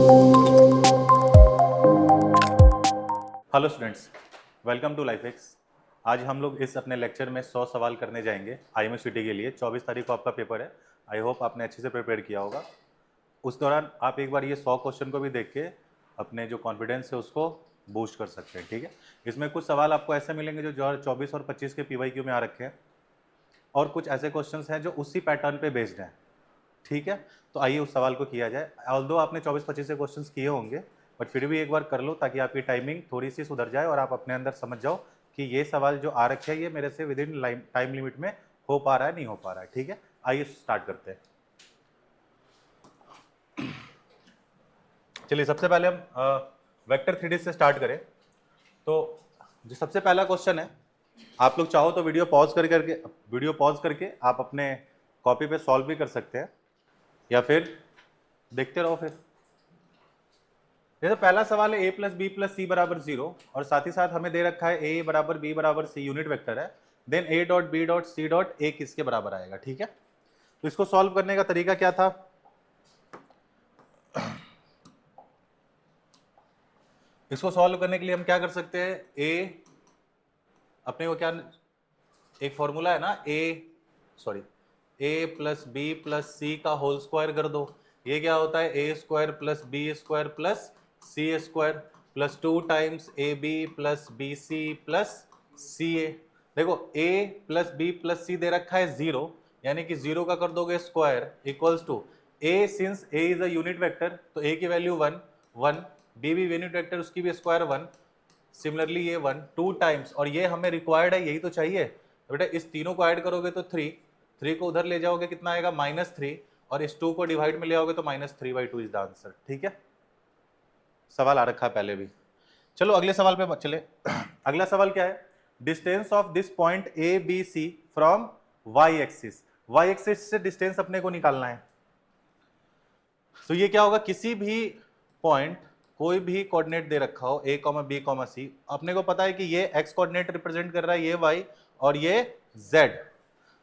Hello students, welcome to LifeX. आज हम लोग इस अपने लेक्चर में 100 सवाल करने जाएंगे आईएमएससीटी के लिए। 24 तारीख को आपका पेपर है। आई होप आपने अच्छे से प्रिपेयर किया होगा। उस दौरान आप एक बार ये 100 क्वेश्चन को भी देख के अपने जो कॉन्फिडेंस है उसको बूस्ट कर सकते हैं, ठीक है। इसमें कुछ सवाल आपको ऐसे मिलेंगे जो 24 और 25 के पीवाईक्यू में आ रखे हैं, और कुछ ऐसे क्वेश्चन हैं जो उसी पैटर्न पे बेस्ड हैं, ठीक है। तो आइए उस सवाल को किया जाए। ऑल्दो आपने 24-25 से क्वेश्चंस किए होंगे, बट फिर भी एक बार कर लो ताकि आपकी टाइमिंग थोड़ी सी सुधर जाए और आप अपने अंदर समझ जाओ कि ये सवाल जो आ रखे हैं ये मेरे से विद इन टाइम लिमिट में हो पा रहा है, नहीं हो पा रहा है, ठीक है। आइए स्टार्ट करते हैं। चलिए सबसे पहले हम वेक्टर 3D से स्टार्ट करें। तो जो सबसे पहला क्वेश्चन है, आप लोग चाहो तो वीडियो पॉज करके आप अपने कॉपी पे सॉल्व भी कर सकते हैं, या फिर देखते रहो। फिर जैसे पहला सवाल है a प्लस बी प्लस सी बराबर 0, और साथ ही साथ हमें दे रखा है a बराबर b बराबर c यूनिट वेक्टर है। Then a dot b dot c dot a किसके बराबर आएगा, ठीक है। तो इसको सॉल्व करने का तरीका क्या था? इसको सॉल्व करने के लिए हम क्या कर सकते हैं, a अपने को क्या एक फॉर्मूला है ना, a प्लस बी प्लस सी का होल स्क्वायर कर दो। ये क्या होता है, a square plus B square plus C square plus 2 times A B plus B C plus C A. देखो a plus B plus C दे रखा है 0, यानी कि 0 का कर दोगे square equals to a, since a is a unit vector तो a की वैल्यू 1 1, b भी यूनिट वेक्टर उसकी भी स्क्वायर 1, सिमिलरली ये 1 2 टाइम्स, और ये हमें रिक्वायर्ड है, यही तो चाहिए। तो बेटा इस तीनों को ऐड करोगे तो 3 को उधर ले जाओगे कितना आएगा, -3, और इस 2 को डिवाइड में ले आओगे तो -3/2 इज द आंसर, ठीक है। सवाल आ रखा है पहले भी। चलो अगले सवाल पे चले। अगला सवाल क्या है, distance of this point A B C from Y axis. Y axis से डिस्टेंस अपने को निकालना है। तो ये क्या होगा, किसी भी पॉइंट कोई भी कोऑर्डिनेट दे रखा हो a, b, c, अपने को पता है कि ये x कोऑर्डिनेट रिप्रेजेंट कर रहा है, ये y और ये z।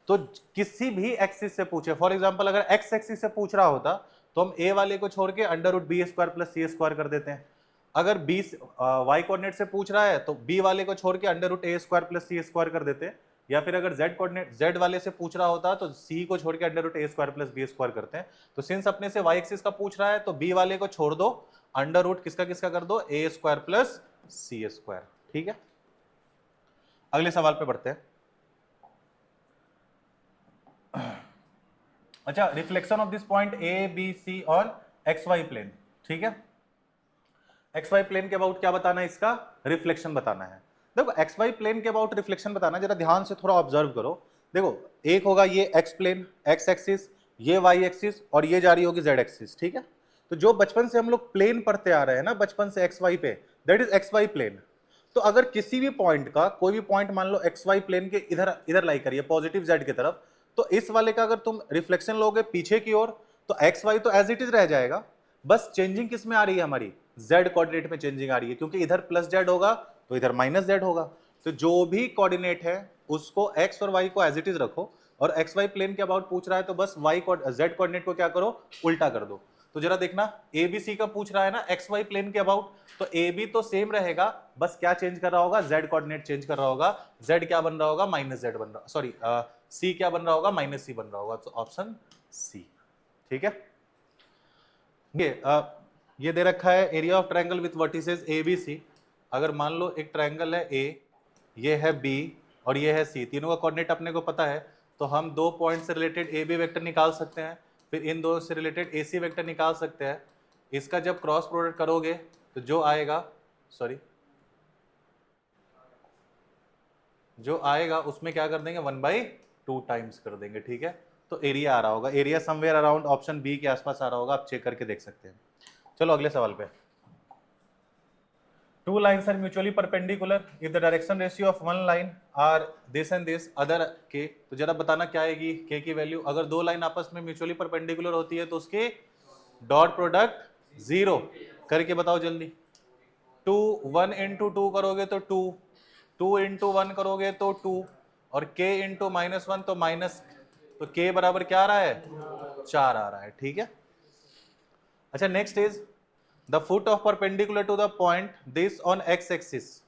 तो किसी भी एक्सिस से पूछे, फॉर एग्जांपल अगर x एक्सिस से पूछ रहा होता तो हम a वाले को छोड़ के √b square plus C square कर देते हैं। अगर b y कोऑर्डिनेट से पूछ रहा है तो b वाले को छोड़ के √a square plus C square कर देते हैं। या फिर अगर z कोऑर्डिनेट z वाले से पूछ रहा होता तो c को छोड़ के √a square plus b square करते हैं। तो सिंस अपने से y एक्सिस का पूछ रहा है तो b वाले को छोड़ दो, √ किसका किसका कर दो, a square plus C square, ठीक है। अगले सवाल पे बढ़ते हैं। अच्छा, reflection of this point A B C on X Y plane, ठीक है। एक्स वाई प्लेन के अबाउट क्या बताना है, इसका रिफ्लेक्शन बताना है। देखो एक्स वाई प्लेन के अबाउट रिफ्लेक्शन बताना है, जरा ध्यान से थोड़ा ऑब्जर्व करो। देखो एक होगा ये एक्स प्लेन, एक्स एक्सिस, ये वाई एक्सिस, और ये जा रही होगी जेड एक्सिस, ठीक है। तो जो बचपन से हम लोग प्लेन पढ़ते आ रहे हैं ना, बचपन से एक्स वाई पे, that is X Y plane. तो अगर किसी भी पॉइंट का कोई भी पॉइंट मान लो एक्स वाई प्लेन के इधर इधर लाई करिए पॉजिटिव जेड की तरफ, तो इस वाले का अगर तुम रिफ्लेक्शन लोगे पीछे की ओर तो एक्स वाई तो एज इट इज रह जाएगा, बस चेंजिंग किस में आ रही है हमारी, जेड कोऑर्डिनेट में चेंजिंग आ रही है, क्योंकि इधर प्लस जेड होगा तो इधर माइनस जेड होगा। तो जो भी कोऑर्डिनेट है उसको एक्स और वाई को एज इट इज रखो, और एक्स वाई प्लेन के अबाउट पूछ रहा है तो बस वाई जेड कोऑर्डिनेट को क्या करो, उल्टा कर दो। तो जरा देखना ए बी सी का पूछ रहा है ना एक्स वाई प्लेन के अबाउट, तो ए बी तो सेम रहेगा, बस क्या चेंज कर रहा होगा, जेड कोऑर्डिनेट चेंज कर रहा होगा। जेड क्या बन रहा होगा, -z बन रहा, सॉरी सी क्या बन रहा होगा, -c बन रहा होगा। तो ऑप्शन सी, ठीक है। ये दे रखा है area of triangle with vertices A B C. अगर मान लो एक ट्रायंगल है ए, ये है बी और ये है सी, तीनों का कोऑर्डिनेट अपने को पता है, तो हम दो पॉइंट से रिलेटेड ए बी वेक्टर निकाल सकते हैं, फिर इन दो से रिलेटेड ए सी वेक्टर निकाल सकते हैं। इसका जब क्रॉस प्रोडक्ट करोगे तो जो आएगा, जो आएगा उसमें क्या कर देंगे, 1/2 टाइम्स कर देंगे, ठीक है। तो एरिया आ रहा होगा, area somewhere around option B के आसपास आ रहा होगा, आप चेक करके देख सकते हैं। चलो अगले सवाल पे। Two lines are mutually perpendicular if the direction ratio of one line are this and this other k। तो जरा बताना क्या आएगी k की वैल्यू। अगर दो लाइन आपस में म्यूचुअली परपेंडिकुलर होती है तो उसके डॉट प्रोडक्ट 0 करके बताओ जल्दी। 2 1 × 2 करोगे तो 2, 2 × 1 करोगे तो 2, और k × -1 तो माइनस, तो k बराबर क्या आ रहा है, 4 आ रहा है, ठीक है। अच्छा next is the foot of perpendicular to the point this on X axis.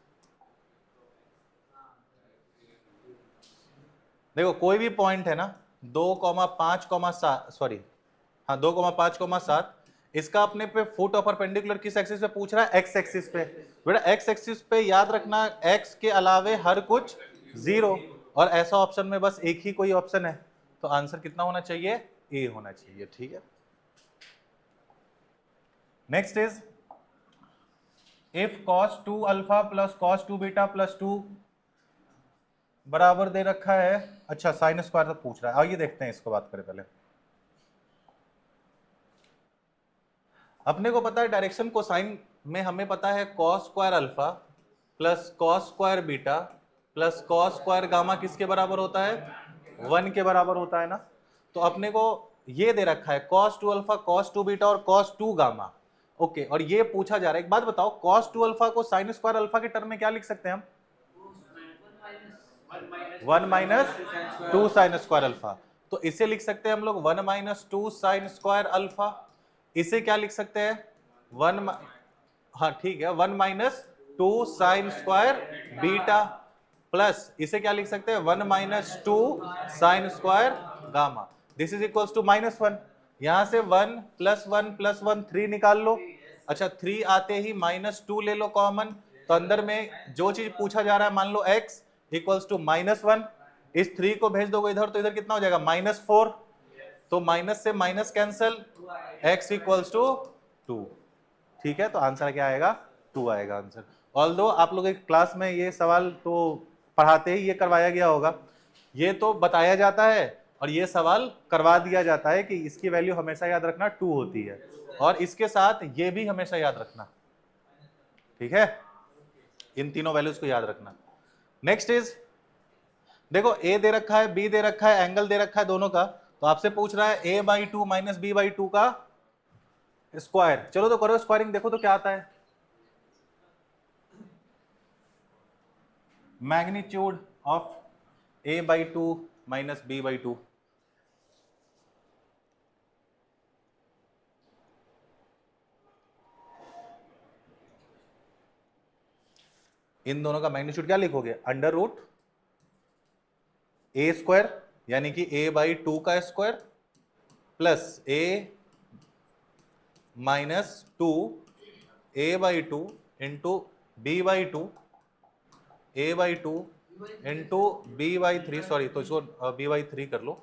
देखो कोई भी पॉइंट है ना 2,5,7 सॉरी हाँ 2,5,7 इसका अपने पे फुट ऑफ परपेंडिकुलर किस एक्सिस पे पूछ रहा है? एक्स एक्सिस पे। बेटा एक्स एक्सिस पे याद रखना एक्स के अलावे हर कुछ जीरो, और ऐसा ऑप्शन में बस एक ही कोई ऑप्शन है, तो आंसर कितना होना चाहिए? ए होना चाहिए। ठीक है, next is if cos 2 alpha plus cos 2 beta plus 2 बराबर दे रखा है, अच्छा साइन स्क्वायर तो पूछ रहा है, आइए देखते हैं इसको, बात करें पहले। अपने को पता है डायरेक्शन कोसाइन में हमें पता है cos square alpha plus cos square beta plus cos square gamma किसके बराबर होता है? 1 के बराबर होता है ना। तो अपने को ये दे रखा है cos 2 अल्फा cos 2 बीटा और cos 2 गामा। ओके, और ये पूछा जा रहा है, एक बात बताओ cos 2 अल्फा को साइन स्क्वायर अल्फा के टर्म में क्या लिख सकते हैं हम? 1 माइनस 2 साइन स्क्वायर अल्फा। तो इसे लिख सकते हैं हम लोग 1 माइनस 2 साइन स्क्वायर अल्फा। इसे क्या लिख सकते हैं? 1 हाँ ठीक है 1 minus 2 sine square beta plus इसे क्या लिख सकते हैं? 1 minus 2 sine square gamma. This is equals to -1। यहां से 1 प्लस 1 प्लस 1 3 निकाल लो। अच्छा 3 आते ही -2 ले लो कॉमन, तो अंदर में जो चीज पूछा जा रहा है मान लो x इक्वल्स टू -1, इस 3 को भेज दोगे इधर तो इधर कितना हो जाएगा? -4, तो माइनस से minus cancel, x equals to 2। ठीक है, तो आंसर क्या आएगा? 2 आएगा आंसर। ऑल्दो आप लोग एक क्लास में ये सवाल तो पढ़ाते ही ये करवाया गया होगा, ये तो बताया जाता है और ये सवाल करवा दिया जाता है कि इसकी वैल्यू हमेशा याद रखना 2 होती है, और इसके साथ ये भी हमेशा याद रखना। ठीक है, इन तीनों वैल्यूज को याद रखना। नेक्स्ट इज देखो a दे रखा है, b दे रखा है, एंगल दे रखा है दोनों का, तो आपसे पूछ रहा है a/2 माइनस b/2 का स्क्वायर। चलो तो करो स्क्वायरिंग, देखो तो क्या आता है। Magnitude of a/2 minus b/2, इन दोनों का मैग्नीट्यूड क्या लिखोगे? अंडर रूट a स्क्वायर यानी कि a/2 का square plus a minus 2 a/2 into b/2 a/2 into b/3, sorry तो इसको b/3 कर लो,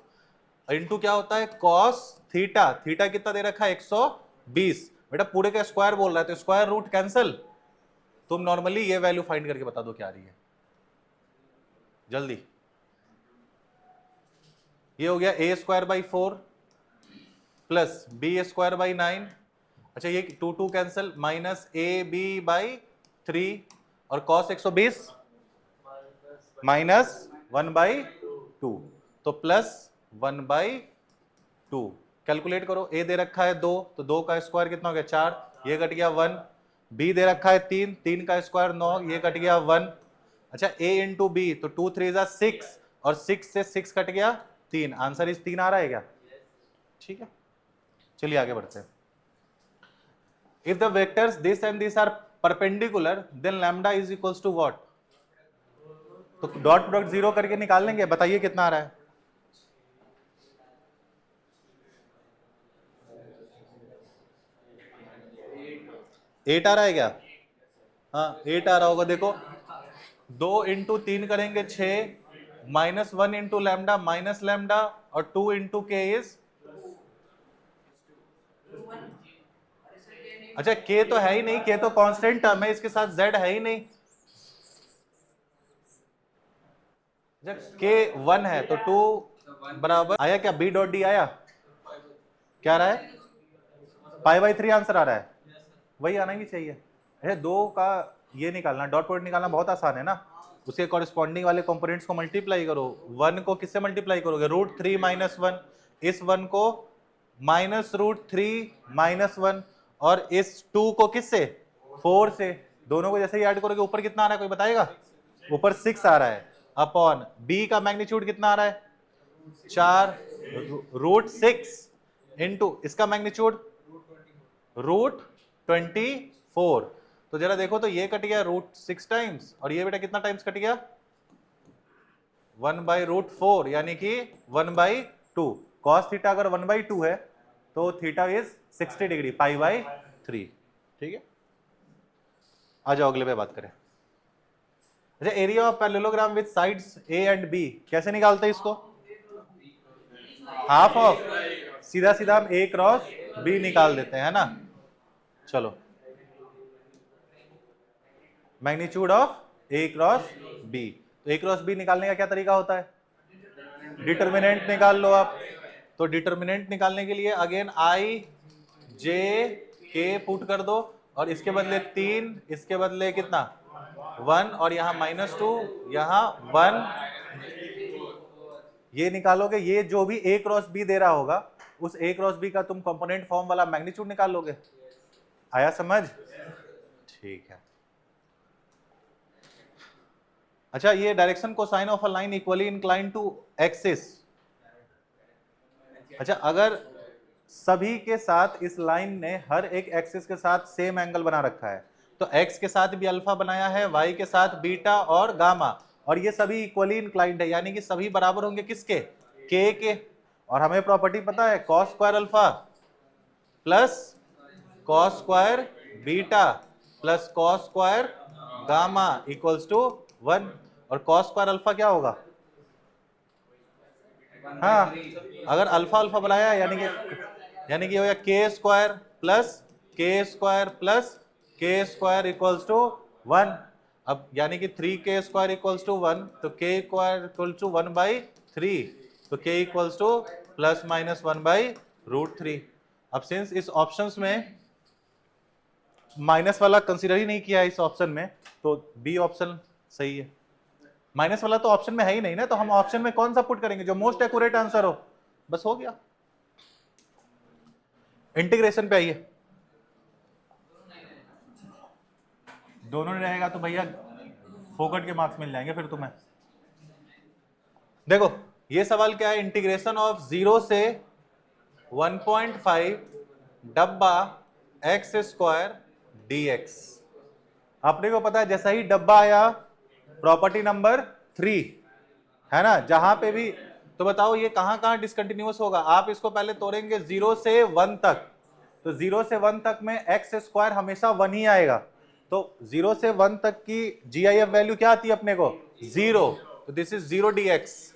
इंटू क्या होता है? cos theta. थीटा कितना दे रखा है? 120। बेटा पूरे का स्क्वायर बोल रहा है तो स्क्वायर रूट कैंसल। तुम नॉर्मली ये वैल्यू फाइंड करके बता दो क्या आ रही है जल्दी। ये हो गया a square by 4 plus b square by 9, अच्छा ये 2 कैंसल, माइनस ab/3 और cos 120 माइनस 1/2, तो प्लस 1/2। कैलकुलेट करो, a दे रखा है 2, तो 2 का स्क्वायर कितना हो गया? 4, ये कट गया 1। b दे रखा है 3, 3 का स्क्वायर 9, ये कट गया 1। अच्छा a इंटू बी, तो 2 3 जा 6, और 6 से 6 कट गया 3। आंसर इस 3 आ रहा है क्या? ठीक है, चलिए आगे बढ़ते हैं। If the vectors this and this are perpendicular, then lambda is equals to what? तो डॉट प्रोडक्ट 0 करके निकाल लेंगे, बताइए कितना आ रहा है? 8 आ रहा है क्या? हाँ 8 आ रहा होगा। देखो 2 इंटू 3 करेंगे 6, -1 इंटू लैम्डा माइनस लैम्डा, और 2 इंटू के इज, अच्छा k तो है ही नहीं, k तो कांस्टेंट टर्म है, इसके साथ z है ही नहीं। जब k 1 है तो 2 बराबर आया क्या? b डॉट डी आया? क्या आ रहा है? π/3 आंसर आ रहा है, वही आना ही चाहिए। अरे 2 का ये निकालना, डॉट प्रोडक्ट निकालना बहुत आसान है ना, उसके कॉरेस्पॉन्डिंग वाले कंपोनेंट्स को मल्टीप्लाई करो। 1 को किससे मल्टीप्लाई करोगे? √3 - 1, इस 1 को -√3 - 1, और इस 2 को किससे? 4 से। दोनों को जैसे ही ऐड करोगे ऊपर कितना आ रहा है, कोई बताएगा? ऊपर 6 आ रहा है, अपॉन b का मैग्नीट्यूड कितना आ रहा है? 4 √6 इंटू इसका मैग्नीट्यूड √24 24। तो जरा देखो तो ये कट गया √6 टाइम्स, और ये बेटा कितना टाइम्स कट गया 1/√4, यानी कि 1/2। कॉस थीटा अगर 1/2 है तो थीटा इज 60 डिग्री, π/3। ठीक है, आ जाओ अगले पे बात करें। अच्छा, area of parallelogram with sides A and B कैसे निकालते हैं इसको? हाफ ऑफ, सीधा सीधा हम ए क्रॉस बी निकाल देते हैं, है ना। चलो, magnitude of A cross B. तो ए क्रॉस बी निकालने का क्या तरीका होता है? डिटर्मिनेंट निकाल लो आप। तो डिटर्मिनेंट निकालने के लिए अगेन आई जे के पुट कर दो, और इसके बदले 3, इसके बदले कितना 1, और यहाँ -2, यहाँ 1। ये निकालोगे, ये जो भी ए क्रॉस बी दे रहा होगा उस ए क्रॉस बी का तुम कंपोनेंट फॉर्म वाला मैग्नीट्यूड निकाल लोगे। आया समझ? ठीक है। अच्छा, ये direction cosine of a line equally inclined to axis. अच्छा, अगर सभी के साथ इस लाइन ने हर एक एक्सिस के साथ सेम एंगल बना रखा है, तो x के साथ भी अल्फा बनाया है, y के साथ बीटा और गामा, और ये सभी इक्वली इंक्लाइंड है, यानी कि सभी बराबर होंगे किसके? k के। और हमें प्रॉपर्टी पता है cos square alpha plus cos square beta plus cos square gamma equals to 1। और cos स्क्वायर अल्फा क्या होगा? हाँ, अगर अल्फा अल्फा बनाया यानी कि हो गया के स्क्वायर प्लस के स्क्वायर इक्वल्स टू 1। अब यानी कि 3k स्क्वायर इक्वल्स टू 1, तो k स्क्वायर इक्वल्स टू 1/3, तो k इक्वल्स टू ±1/√3। अब सिंस इस ऑप्शंस में माइनस वाला कंसीडर ही नहीं किया है इस ऑप्शन में, तो बी ऑप्शन सही है। माइनस वाला तो ऑप्शन में है ही नहीं ना, तो हम ऑप्शन में कौन सा पुट करेंगे? जो मोस्ट एक्यूरेट आंसर हो, बस हो गया। इंटीग्रेशन पे आइए। दोनों नहीं रहेगा तो भैया फोकट के मार्क्स मिल जाएंगे फिर तुम्हें। देखो ये सवाल क्या है, इंटीग्रेशन ऑफ 0 से 1.5 डब्बा x स्क्वायर dx। अपने को पता है जैसा ही डब्बा आया प्रॉपर्टी नंबर 3 है ना, जहां पे भी, तो बताओ ये कहां कहां डिसकंटिन्यूअस होगा? आप इसको पहले तोड़ेंगे 0 से 1 तक, तो 0 से 1 तक में x स्क्वायर हमेशा 1 ही आएगा। तो 0 से 1 तक की GIF वैल्यू क्या आती है अपने को? 0। तो दिस इज 0 dx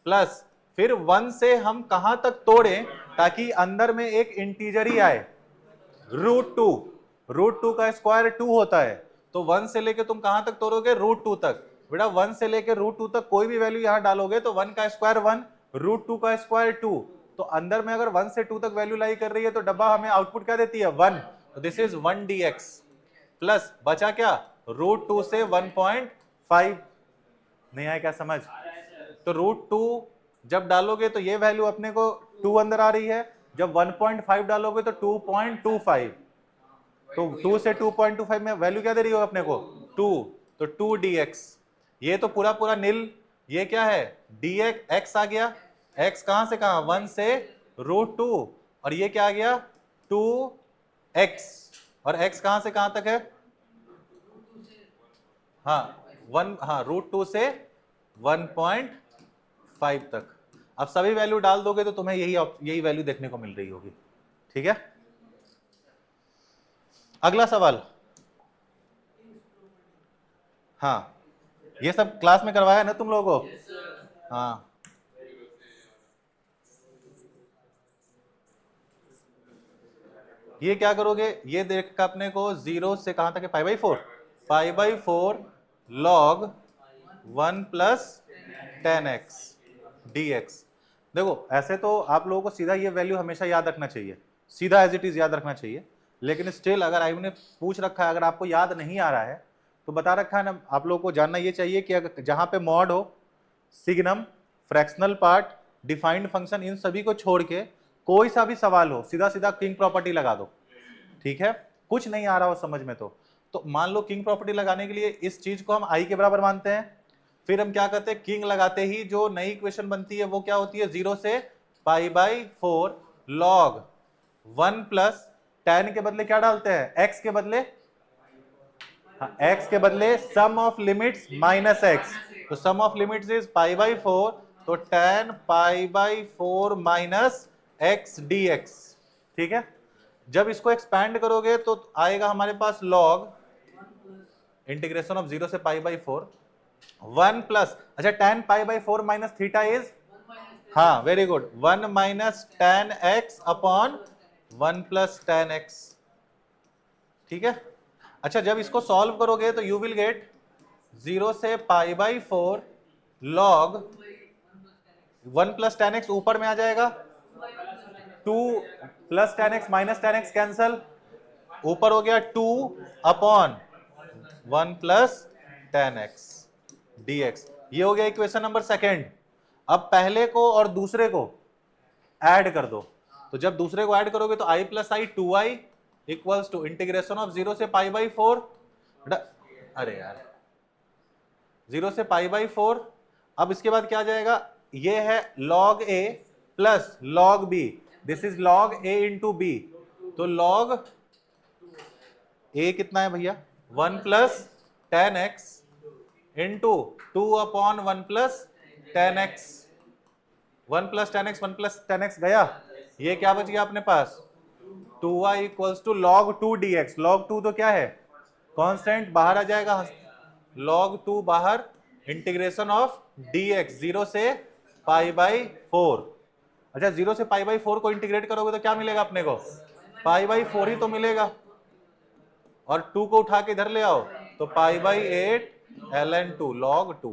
प्लस फिर 1 से हम कहां तक तोड़ें ताकि अंदर में एक इंटीजर ही आए? √2। √2 का स्क्वायर 2 होता है, तो 1 से लेके तुम कहां तक तोड़ोगे? √2 तक। बेटा 1 से लेके √2 तक कोई भी वैल्यू यहां डालोगे तो 1 का स्क्वायर 1, √2 का स्क्वायर 2, तो अंदर में अगर 1 से 2 तक वैल्यू लाई कर रही है तो डब्बा हमें आउटपुट क्या देती है? 1। तो दिस इज 1 dx प्लस बचा क्या? √2 से 1.5। नहीं आया क्या समझ? तो √2 जब डालोगे तो ये वैल्यू अपने को 2 अंदर आ रही है, जब 1.5 डालोगे तो 2.25, तो 2 से 2.25 में वैल्यू क्या दे रही हो अपने को? 2। तो 2 dx। ये तो पूरा पूरा नील, ये क्या है? dx x आ गया, x कहां से कहां? 1 से √2, और ये क्या आ गया? 2x, और x कहां से कहां तक है? हाँ 1, हाँ √2 से 1.5 तक। अब सभी वैल्यू डाल दोगे तो तुम्हें यही वैल्यू देखने को मिल रही होगी। ठीक है, अगला सवाल। हाँ, ये सब क्लास में करवाया ना तुम लोगों को? हाँ, ये क्या करोगे? ये देखा अपने को 0 से कहां तक है? π/4, π/4 log 1 प्लस 10x dx। देखो ऐसे तो आप लोगों को सीधा ये वैल्यू हमेशा याद रखना चाहिए, सीधा एज इट इज याद रखना चाहिए, लेकिन स्टिल अगर आई ने पूछ रखा है, अगर आपको याद नहीं आ रहा है तो बता रखा है ना, आप लोगों को जानना ये चाहिए कि अगर जहां पे मॉड हो, signum, fractional part, defined function, इन सभी को छोड़ के कोई सा भी सवाल हो सीधा सीधा किंग प्रॉपर्टी लगा दो। ठीक है, कुछ नहीं आ रहा हो समझ में तो मान लो किंग प्रॉपर्टी लगाने के लिए इस चीज को हम i के बराबर मानते हैं, फिर हम क्या करते हैं? किंग लगाते ही जो नई इक्वेशन बनती है वो क्या होती है? 0 से π/4 log 1 प्लस tan के बदले क्या डालते हैं, x के बदले, हाँ, x के बदले sum of limits minus x, तो sum of limits is pi by 4, तो tan pi by 4 minus x dx, ठीक है। जब इसको एक्सपैंड करोगे तो आएगा हमारे पास log इंटीग्रेशन ऑफ 0 से पाई बाई 4 1 प्लस, अच्छा tan pi by 4 minus theta is, हाँ very good, 1 minus tan x upon 1 plus tan x, ठीक है। अच्छा जब इसको सॉल्व करोगे तो यू विल गेट 0 से pi by 4 log 1 plus tan x ऊपर में आ जाएगा, 2 plus tan x minus tan x cancel, ऊपर हो गया 2 upon 1 plus tan x dx, ये हो गया इक्वेशन नंबर सेकेंड। अब पहले को और दूसरे को ऐड कर दो, तो जब दूसरे को ऐड करोगे तो i plus I 2i equals to integration of 0 से पाई बाई 4, अरे यार 0 से पाई बाई 4, अब इसके बाद क्या आ जाएगा, ये है log a plus log b, this is log a into b, तो log a कितना है भैया 1 plus tan x into 2 upon 1 plus tan x, 1 plus tan x 1 plus tan x गया, ये क्या बच गया अपने पास 2y equals to log 2 dx, log 2 तो क्या है कांस्टेंट, बाहर आ जाएगा log 2 बाहर, इंटीग्रेशन ऑफ dx 0 से पाई बाई 4, अच्छा 0 से पाई बाई 4 को इंटीग्रेट करोगे तो क्या मिलेगा अपने को, पाई बाई 4 ही तो मिलेगा, और 2 को उठा के इधर ले आओ तो pi by 8 ln 2 log 2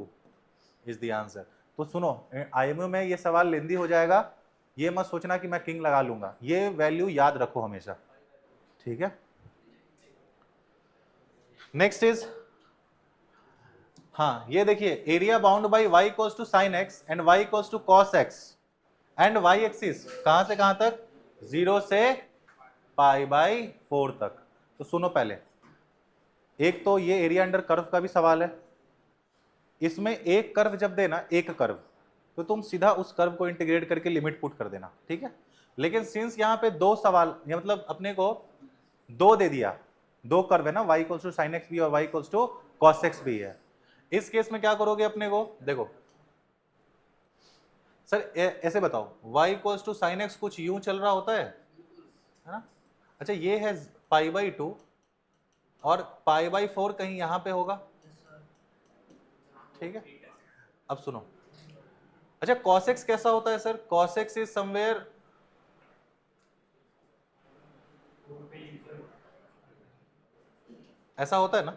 is the answer. तो सुनो आईएमयू में ये सवाल लेंदी हो जाएगा, ये मत सोचना कि मैं किंग लगा लूंगा, ये वैल्यू याद रखो हमेशा, ठीक है। नेक्स्ट इज, हाँ ये देखिए area bound by y equals to sine X and y equals to cos X and y axis कहां से कहां तक, 0 से पाई बाई 4 तक। तो सुनो पहले, एक तो ये एरिया अंडर कर्व का भी सवाल है, इसमें एक कर्व जब देना, एक कर्व, तो तुम सीधा उस कर्व को इंटीग्रेट करके लिमिट पुट कर देना, ठीक है। लेकिन सिंस यहाँ पे दो सवाल, मतलब अपने को दो दे दिया, दो कर्व है ना, y equals to sine X भी और y equals to cos X भी है, इस केस में क्या करोगे अपने को, देखो सर ऐसे बताओ, y equals to sine X कुछ यूं चल रहा होता है ना, अच्छा ये है पाई बाई 2 और पाई बाई 4 कहीं यहां पे होगा, ठीक है। अब सुनो, अच्छा cos x कैसा होता है sir, cos x is somewhere, ऐसा होता है ना,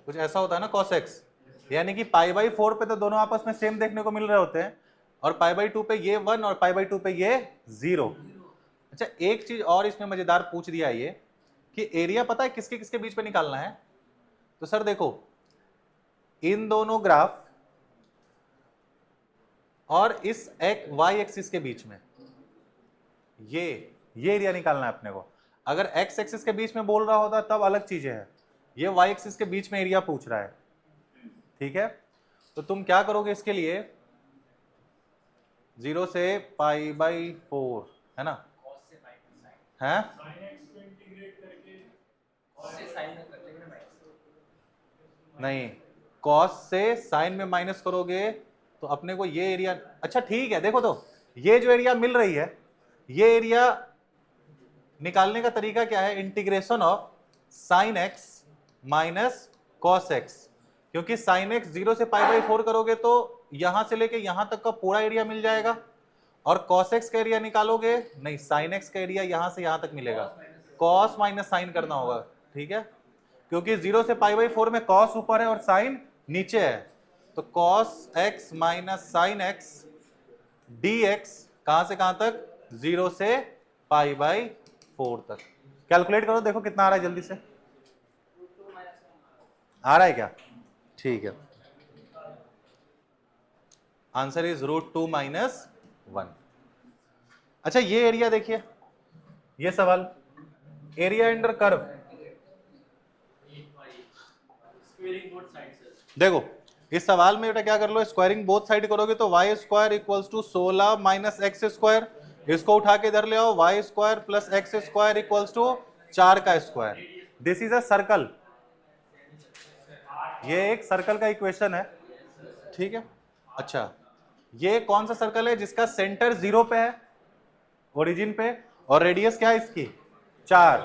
कुछ ऐसा होता है ना cos x, यानी कि पाई बाई 4 पे तो दोनों आपस में सेम देखने को मिल रहे होते हैं, और पाई बाई 2 पे ये 1 और पाई बाई 2 पे ये 0। अच्छा एक चीज और इसमें मजेदार पूछ दिया ये कि एरिया पता है किसके किसके बीच में निकालना है, तो सर देखो इन दोनों ग्राफ और इस y एक्सिस के बीच में ये एरिया निकालना है अपने को। अगर x एक्सिस के बीच में बोल रहा होता तब अलग चीजें है, ये y एक्सिस के बीच में एरिया पूछ रहा है, ठीक है। तो तुम क्या करोगे इसके लिए, 0 से पाई बाई 4 है ना, है नहीं, cos से साइन में माइनस करोगे तो अपने को ये एरिया, अच्छा ठीक है देखो, तो ये जो एरिया मिल रही है, ये एरिया निकालने का तरीका क्या है, integration of sine x minus cos x, क्योंकि साइन एक्स 0 से पाई बाई 4 करोगे तो यहां से लेके यहां तक का पूरा एरिया मिल जाएगा, और कॉस एक्स का एरिया निकालोगे, नहीं साइन एक्स का एरिया यहां से यहां तक मिलेगा, कॉस माइनस साइन करना होगा, ठीक है, क्योंकि 0 से पाई बाई 4 में कॉस ऊपर है और साइन नीचे है, तो cos x minus sine x D x कहां से कहां तक, 0 से पाई बाई 4 तक। कैलकुलेट करो देखो कितना आ रहा है जल्दी से, आ रहा है क्या, ठीक है, आंसर इज √2 माइनस 1। अच्छा ये एरिया देखिए, ये सवाल एरिया अंडर कर्व, देखो इस सवाल में बेटा क्या कर लो, स्क्वायरिंग बोथ साइड करोगे तो Y square equals to 16 minus x square, इसको उठा के इधर ले आओ, Y square plus X square equals to 4 का square. This is a circle, ये एक सर्कल का इक्वेशन है, ठीक है। अच्छा, ये कौन सा सर्कल है जिसका सेंटर 0 पे है, ओरिजिन पे, और रेडियस क्या है इसकी 4।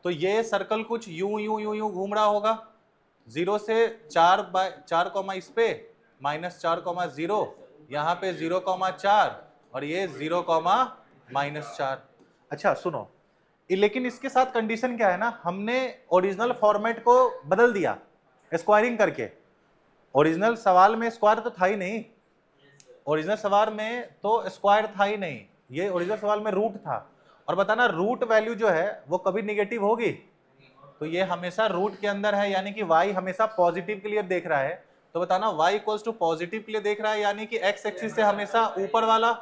तो ये सर्कल कुछ यूं यूं यूं यूं घूम रहा होगा, 0 से 4 कॉमा इस पे, -4,0, यहाँ पे 0,4, और ये 0,-4। अच्छा सुनो, लेकिन इसके साथ कंडीशन क्या है ना, हमने ओरिजिनल फॉर्मेट को बदल दिया स्क्वायरिंग करके। ओरिजिनल सवाल में स्क्वायर तो था ही नहीं, ओरिजिनल सवाल में तो स्क्वायर था ही नहीं, ये ओरिजिनल सवाल में रूट था। और बताना रूट वैल्यू जो है वो कभी निगेटिव होगी, तो ये हमेशा रूट के अंदर है, यानी कि y हमेशा पॉजिटिव के लिए देख रहा है। तो बताना y इक्वल्स टू पॉजिटिव के लिए देख रहा है, यानी कि x एक्सिस से हमेशा ऊपर वाला।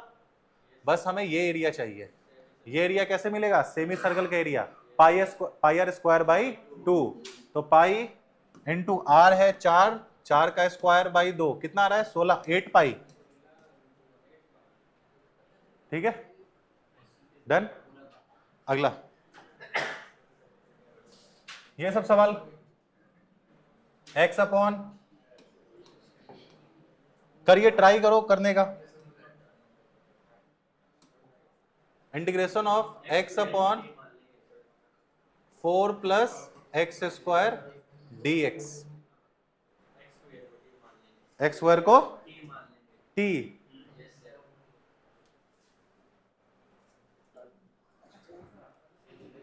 बस हमें ये एरिया चाहिए। ये एरिया कैसे मिलेगा, सेमी सर्कल का area, pi R square by 2। तो पाई इंटू आर है 4, 4 का स्क्वायर बाई 2 कितना आ रहा है 16, 8 पाई। ठीक है, डन। अगला, ये सब सवाल x अपॉन, करिए, ट्राई करो करने का, integration of x upon 4 plus X square D x, x square को t।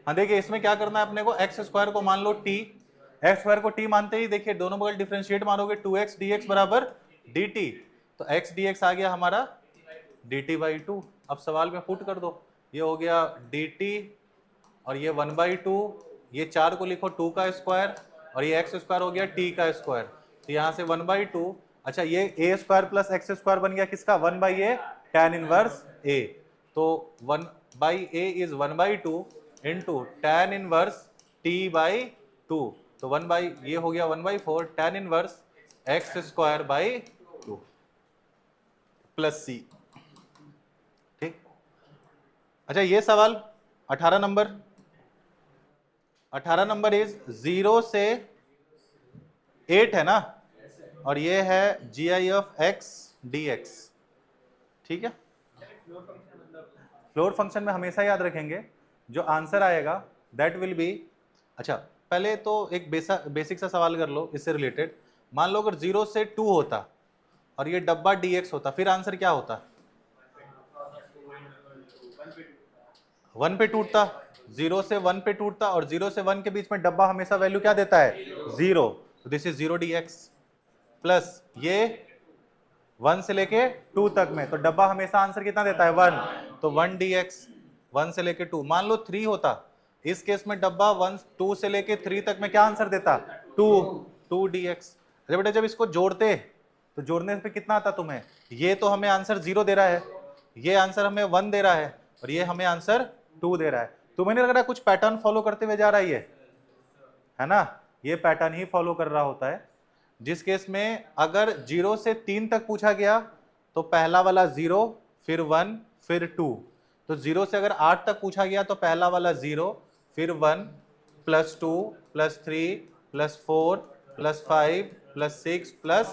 हाँ देखिए, इसमें क्या करना है अपने को, एक्स स्क्वायर को मान लो t, एक्स स्क्वायर को t मानते ही देखिए दोनों बगल डिफरेंशिएट मारोगे, 2x dx बराबर dt। तो x dx आ गया हमारा dt बाई 2। अब सवाल में पुट कर दो, ये हो गया dt और ये 1/2, ये 4 को लिखो 2 का स्क्वायर, और ये एक्स स्क्वायर हो गया t का स्क्वायर, तो यहाँ से 1/2। अच्छा, ये a square plus X square बन गया किसका, 1/a tan इनवर्स a। तो 1/a is 1/2 into tan inverse t by 2। तो 1 ये हो गया 1/4 tan inverse x square by 2 plus c। ठीक। अच्छा, ये सवाल 18 नंबर, 18 नंबर इज 0 से 8 है ना, और ये है जी आई ऑफ एक्स डी एक्स। ठीक है, फ्लोर फंक्शन में हमेशा याद रखेंगे जो आंसर आएगा दैट विल बी। अच्छा, पहले तो एक बेसिक सा सवाल कर लो इससे रिलेटेड। मान लो अगर 0 से 2 होता और ये डब्बा dx होता, फिर आंसर क्या होता, 1 पे टूटता, 0 से 1 पे टूटता, और 0 से 1 के बीच में डब्बा हमेशा वैल्यू क्या देता है 0। तो दिस इज 0 dx प्लस ये 1 से लेके 2 तक में, तो डब्बा हमेशा आंसर कितना देता है 1, तो 1 dx 1 से लेके 2। मान लो 3 होता, इस केस में डब्बा 1 2 से लेके 3 तक में क्या आंसर देता 2 dx। अरे बेटा जब इसको जोड़ते तो जोड़ने पे कितना आता तुम्हें, ये तो हमें आंसर 0 दे रहा है, ये आंसर हमें 1 दे रहा है, और ये हमें आंसर 2 दे रहा है। तुम्हें नहीं लग रहा कुछ पैटर्न फॉलो करते हुए जा रहा है ना, ये पैटर्न ही फॉलो कर रहा होता है। जिस केस में अगर 0 से 3 तक पूछा गया तो पहला वाला 0, फिर 1, फिर 2। तो 0 से अगर 8 तक पूछा गया तो पहला वाला 0, फिर 1 plus 2 plus 3 plus 4 plus 5 plus 6 plus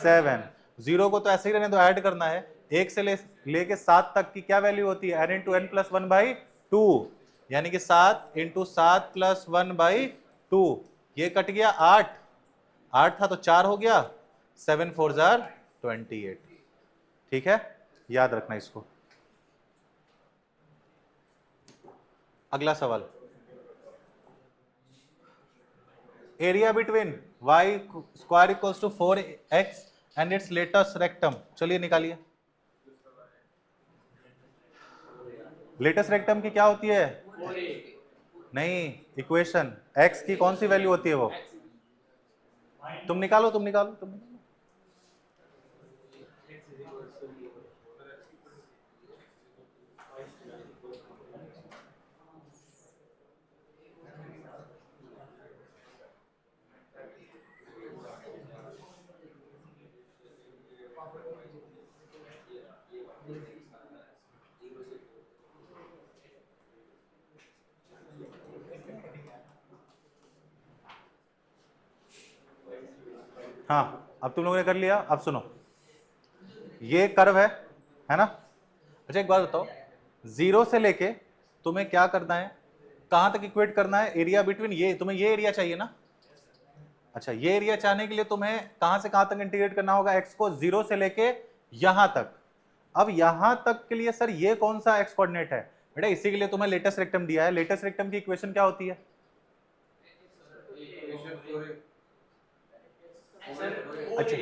7। 0 को तो ऐसे ही रहने दो, ऐड करना है। 1 से लेके 7 तक की क्या वैल्यू होती है, n इंटू एन प्लस 1/2, यानी कि 7 इंटू 7 प्लस 1/2। ये कट गया 8 था तो 4 हो गया, 7 4 जार 28। ठीक है, याद रखना इसको। अगला सवाल, area between y square equals to 4x and its latus rectum. चलिए निकालिए। लेटेस्ट रेक्टम की क्या होती है, नहीं, इक्वेशन x की कौन सी वैल्यू होती है वो, तुम निकालो तुम निकालो तुम निकालो। हाँ अब तुम लोगों ने कर लिया। अब सुनो, ये कर्व है ना। अच्छा एक बात बताओ, जीरो से लेके तुम्हें क्या करना है, कहां तक इक्वेट करना है एरिया बिटवीन, ये तुम्हें ये एरिया चाहिए ना। अच्छा ये एरिया चाहने के लिए तुम्हें कहां से कहां तक इंटीग्रेट करना होगा, एक्स को जीरो से लेके यहां तक। अब यहां तक के लिए सर ये कौन सा एक्स कोऑर्डिनेट है बेटा, इसी के लिए तुम्हें लेटेस्ट रेक्टम दिया है। लेटेस्ट रेक्टम की इक्वेशन क्या होती है? अच्छा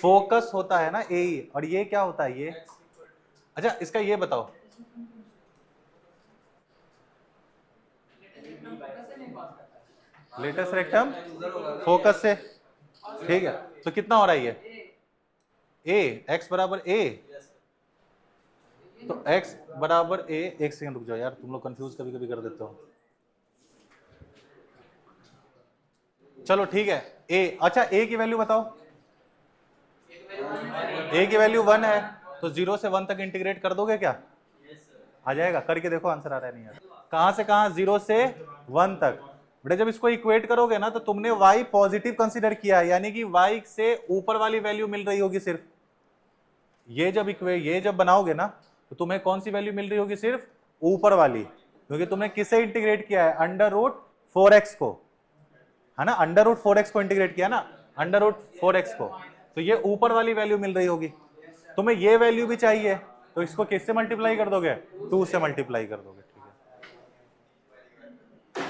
फोकस होता है ना ए, और ये क्या होता है ये। अच्छा इसका ये बताओ, लेटेस्ट रेक्टम फोकस से, ठीक है। तो कितना हो रहा है ये ए, एक्स बराबर ए, तो एक्स बराबर ए। एक सेकंड रुक जाओ यार, तुम लोग कंफ्यूज कभी कभी कर देते हो। चलो ठीक है ए, अच्छा ए की वैल्यू बताओ। ए की वैल्यू 1 है, तो 0 से 1 तक इंटीग्रेट कर दोगे क्या? आ जाएगा, करके देखो आंसर आ रहा है नहीं यार। कहां से कहां? 0 से 1 तक। बेटा जब इसको इक्वेट करोगे ना तो तुमने y पॉजिटिव कंसीडर किया है, यानी कि y से ऊपर वाली वैल्यू मिल रही होगी सिर्फ। ये जब बनाओगे ना तो तुम्हें कौन सी वैल्यू मिल रही होगी? सिर्फ ऊपर वाली, क्योंकि तुमने किसे इंटीग्रेट किया है? अंडर रूट 4x को, है ना। अंडर रूट 4x को इंटीग्रेट किया ना, अंडर रूट 4x को, तो ये ऊपर वाली वैल्यू मिल रही होगी। तुम्हें ये वैल्यू भी चाहिए, तो इसको किससे मल्टीप्लाई कर दोगे? 2 से मल्टीप्लाई कर दोगे, ठीक है।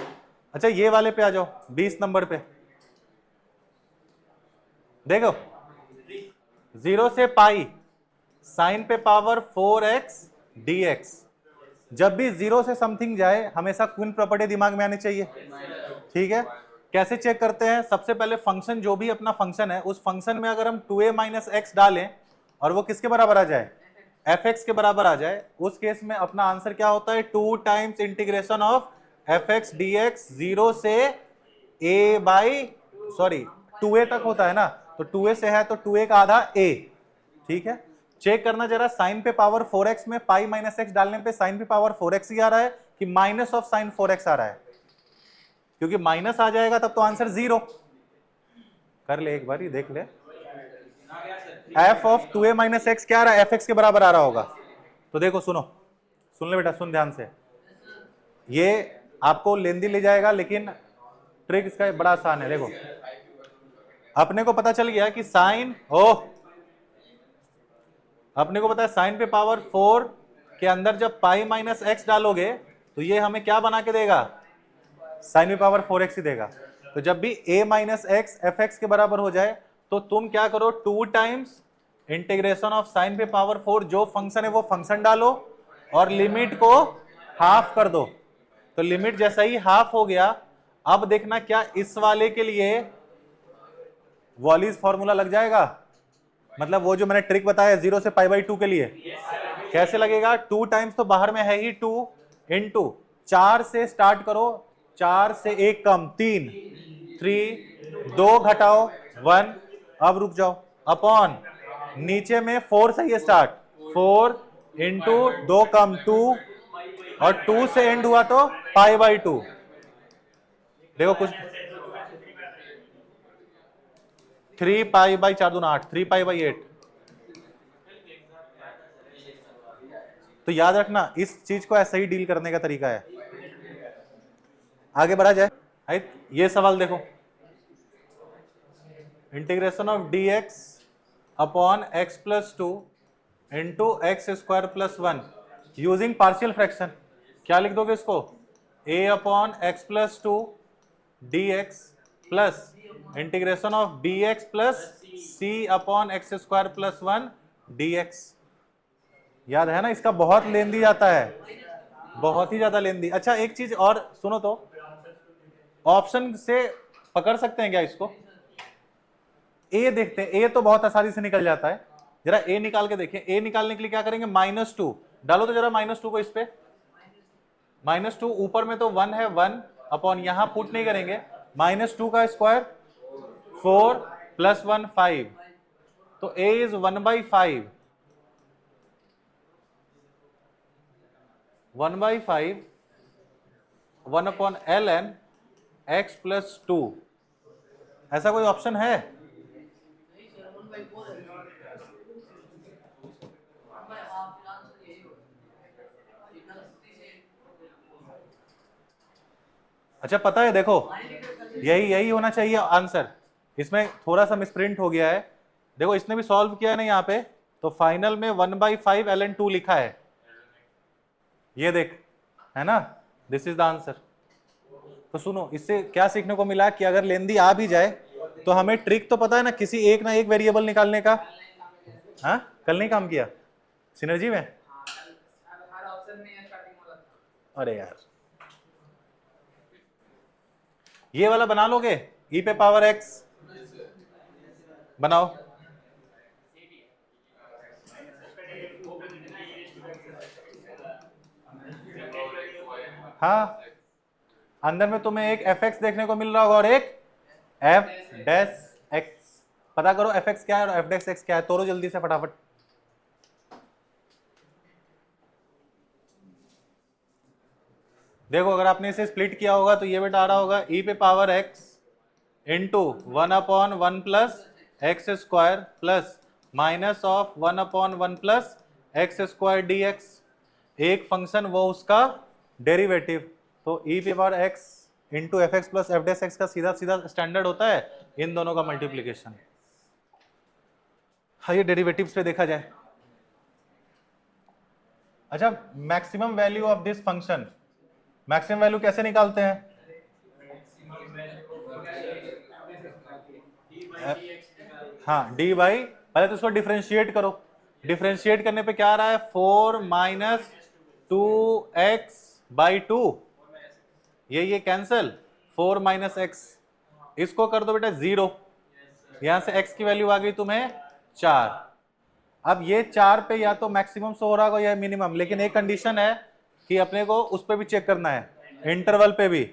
अच्छा ये वाले पे आ जाओ, 20 नंबर पे देखो, 0 से पाई साइन पे पावर 4x dx। जब भी 0 से समथिंग जाए हमेशा क्वीन प्रॉपर्टी दिमाग में आनी चाहिए, ठीक है। कैसे चेक करते हैं? सबसे पहले फंक्शन, जो भी अपना फंक्शन है, उस फंक्शन में अगर हम 2a माइनस एक्स डालें और वो किसके बराबर आ जाए? fx के बराबर आ जाए, उस केस में अपना आंसर क्या होता है? 2 times integration of fx dx, 0 से a बाई, सॉरी 2a तक होता है ना, तो 2a से है तो 2a का आधा a, ठीक है। चेक करना जरा, साइन पे पावर 4x में पाई माइनस एक्स डालने पे साइन पे पावर 4x ही आ रहा है कि माइनस ऑफ साइन 4x आ रहा है? क्योंकि माइनस आ जाएगा तब तो आंसर 0। कर ले एक बार, ये देख ले, f of 2a minus x क्या आ रहा है? fx के बराबर आ रहा होगा। तो देखो सुनो, सुन ले बेटा, सुन ध्यान से, ये आपको लेंदी ले जाएगा लेकिन ट्रिक इसका बड़ा आसान है। देखो अपने को पता चल गया कि साइन, अपने को पता है साइन पे पावर 4 के अंदर जब पाई माइनस एक्स डालोगे तो ये हमें क्या बना के देगा? साइन पे पावर 4x ही देगा। तो जब भी a minus x F x के बराबर हो जाए तो तुम क्या करो? 2 टाइम्स इंटीग्रेशन ऑफ साइन पे पावर 4, जो फंक्शन है वो फंक्शन डालो और लिमिट को हाफ कर दो। तो लिमिट जैसा ही हाफ हो गया, अब देखना क्या इस वाले के लिए वॉलीज फॉर्मूला लग जाएगा। मतलब वो जो मैंने ट्रिक बताया 0 से पाई बाई 2 के लिए, कैसे लगेगा? 2 टाइम्स तो बाहर में है ही 2 इंटू 4 से स्टार्ट करो, 4 से 1 कम 3, 3 2 घटाओ 1, अब रुक जाओ, अपॉन नीचे में 4 से ही स्टार्ट, 4 इंटू 2 कम 2, और 2 से एंड हुआ तो पाई बाई 2। देखो कुछ 3 पाई बाई 4 दूना 8, 3 पाई बाई 8। तो याद रखना इस चीज को ऐसे ही डील करने का तरीका है। आगे बढ़ा जाए, राइट। ये सवाल देखो, integration of dx upon x plus 2 into x square plus 1 using partial fraction. क्या लिख दोगे इसको? a upon x plus 2 dx plus integration of bx plus c upon x square plus 1 dx। याद है ना, इसका बहुत लेंदी जाता है, बहुत ही ज्यादा लेंदी। अच्छा एक चीज और सुनो, तो ऑप्शन से पकड़ सकते हैं क्या इसको? ए देखते हैं, ए तो बहुत आसानी से निकल जाता है। जरा ए निकाल के देखें। ए निकालने के लिए क्या करेंगे? -2 डालो तो जरा, -2 को इस पे, -2 ऊपर में तो 1 है, 1 अपॉन यहां पुट नहीं करेंगे, -2 का स्क्वायर 4 प्लस 1 5, तो A is 1/5, 1/5 1 upon ln x plus 2, ऐसा कोई ऑप्शन है? अच्छा पता है, देखो यही यही होना चाहिए आंसर, इसमें थोड़ा सा मिसप्रिंट हो गया है। देखो इसने भी सॉल्व किया है ना यहाँ पे, तो फाइनल में 1/5 ln2 लिखा है, ये देख, है ना, दिस इज द आंसर। तो सुनो, इससे क्या सीखने को मिला कि अगर लेंदी आ भी जाए तो हमें ट्रिक तो पता है ना, किसी एक ना एक वेरिएबल निकालने का। हाँ, कल नहीं काम किया सिनर्जी में? अरे यार, ये वाला बना लोगे, e पे पावर x बनाओ। हाँ, अंदर में तुम्हें एक fx देखने को मिल रहा होगा और एक f डैश x। पता करो fx क्या है और f डैश x क्या है, तोड़ो जल्दी से फटाफट। देखो अगर आपने इसे स्प्लिट किया होगा तो ये बेटा आ रहा होगा e पे power x into 1/1 plus X square plus minus of 1/1 plus X square D x. एक फंक्शन वो उसका डेरिवेटिव, तो e पे power x into F x plus F dash x का सीधा सीधा स्टैंडर्ड होता है इन दोनों का मल्टीप्लीकेशन। हाँ, ये डेरिवेटिव्स पे देखा जाए। अच्छा, maximum value of this function, maximum value कैसे निकालते हैं? हाँ, डी बाई, पहले तो उसको डिफरेंशिएट करो, डिफरेंशिएट करने पे क्या आ रहा है, 4 माइनस 2x/2, ये कैंसल, 4 माइनस एक्स, इसको कर दो बेटा 0, यहां से x की वैल्यू आ गई तुम्हें 4। अब ये 4 पे या तो मैक्सिमम शो हो रहा होगा या मिनिमम, लेकिन एक कंडीशन है कि अपने को उस पर भी चेक करना है, इंटरवल पे भी,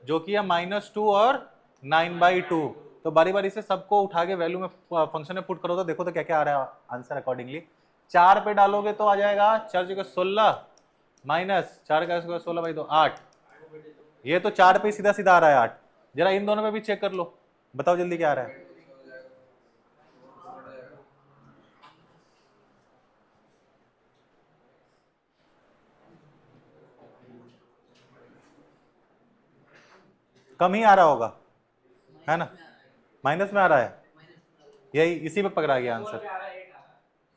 जो कि है -2 और 9/2। तो बारी बारी से सबको उठा के वैल्यू में फंक्शन में पुट करो तो देखो तो क्या क्या आ रहा है आंसर अकॉर्डिंगली। 4 पे डालोगे तो आ जाएगा 4 जगह 16 माइनस 4 का स्क्वायर 16/2 8। ये तो 4 पे सीधा सीधा आ रहा है 8। जरा इन दोनों पे भी चेक कर लो, बताओ जल्दी क्या आ रहा है। कम ही आ रहा होगा, है ना, माइनस में आ रहा है, यही इसी पे पकड़ा गया आंसर।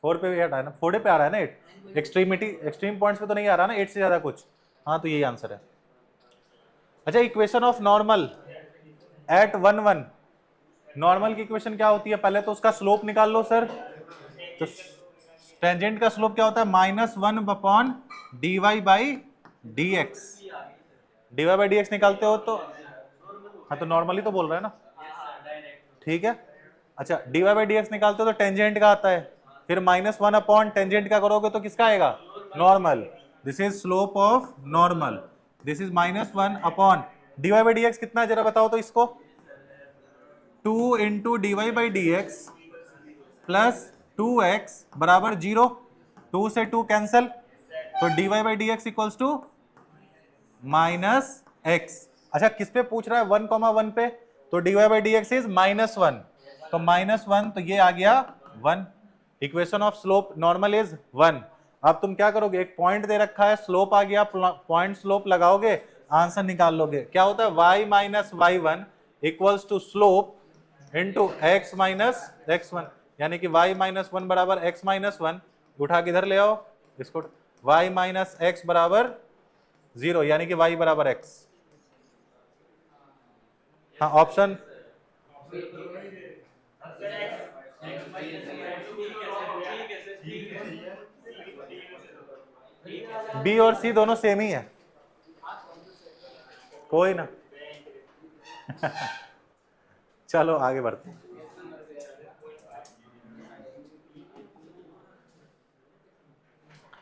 4 पे भी आ रहा है ना, 4 पे आ रहा है ना 8, एक्सट्रीमिटी एक्सट्रीम पॉइंट्स पे तो नहीं आ रहा ना 8 से ज्यादा कुछ। हाँ, तो यही आंसर है। अच्छा, equation of normal at 1 1, normal की इक्वेशन क्या होती है, पहले तो उसका स्लोप निकाल लो सर। तो टेंजेंट का स्लोप क्या होता है, -1/dy/dx। dy/dx निकालते हो तो, हाँ तो नॉर्मली तो बोल रहा है ना, ठीक है। अच्छा, dy/dx निकालते हो तो टेंजेंट का आता है, फिर -1 अपॉन टेंजेंट का करोगे तो किसका आएगा, normal. This is slope of normal, this is -1 upon dy/dx कितना है जरा बताओ तो इसको, 2 इंटू dy/dx प्लस 2x बराबर 0, 2 से 2 कैंसल, तो dy/dx इक्वल्स टू -x। अच्छा, किस पे पूछ रहा है, 1,1 पे, तो dy/dx इज -1, तो -1, तो ये आ गया 1। Equation of slope normal is 1। अब तुम क्या करोगे, एक पॉइंट दे रखा है, स्लोप आ गया, पॉइंट स्लोप लगाओगे, आंसर निकाल लोगे। क्या होता है, y minus y1 equals to slope into x minus x1, यानी कि y माइनस 1 बराबर x माइनस 1, उठा के इधर ले आओ इसको, y माइनस x बराबर 0, यानी कि y बराबर x। हाँ, ऑप्शन बी और सी दोनों सेम ही है, कोई ना। चलो आगे बढ़ते हैं।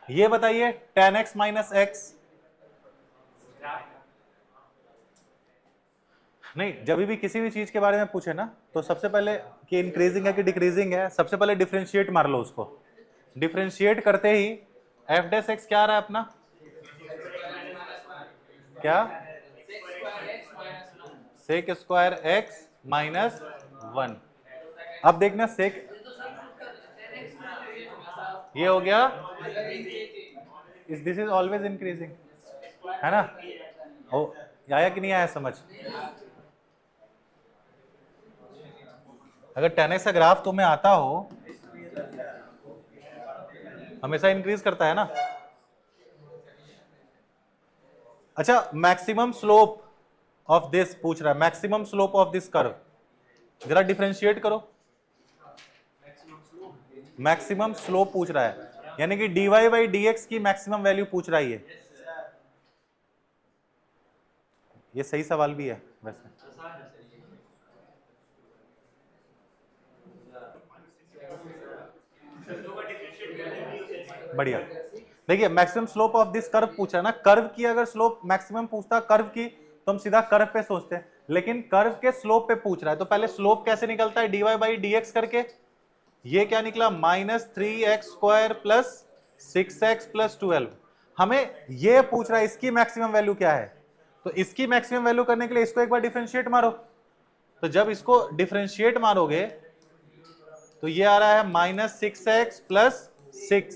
ये बताइए tan x माइनस एक्स, नहीं, जब भी किसी भी चीज के बारे में पूछे ना तो सबसे पहले कि इंक्रीजिंग है कि डिक्रीजिंग है, सबसे पहले डिफरेंशिएट मार लो उसको। डिफरेंशिएट करते ही एफ डैश एक्स क्या आ रहा है अपना, क्या सेक स्क्वायर एक्स माइनस 1। अब देखना सेक ये हो गया, दिस इज ऑलवेज इंक्रीजिंग, है ना? ओ आया कि नहीं आया समझ? अगर 10x का ग्राफ तुम्हें आता हो, हमेशा इंक्रीज करता है ना। अच्छा, मैक्सिमम स्लोप ऑफ दिस पूछ रहा है, maximum slope of this curve, जरा डिफरेंशिएट करो। मैक्सिमम स्लोप पूछ रहा है, यानी कि dy बाई dx की मैक्सिमम वैल्यू पूछ रहा है। ये सही सवाल भी है वैसे। बढ़िया। देखिए maximum slope of this curve पूछा है ना, कर्व की अगर स्लोप मैक्सिमम पूछता कर्व की तो हम सीधा कर्व पे सोचते हैं, लेकिन कर्व के स्लोप पे पूछ रहा है, तो पहले स्लोप कैसे निकलता है, dy बाई dx करके। ये क्या निकला, -3x² प्लस 6x प्लस 12। हमें ये पूछ रहा है इसकी मैक्सिमम वैल्यू क्या है, तो इसकी मैक्सिमम वैल्यू करने के लिए इसको एक बार डिफरेंशिएट मारो। तो जब इसको डिफरेंशिएट मारोगे तो ये आ रहा है -6x प्लस 6।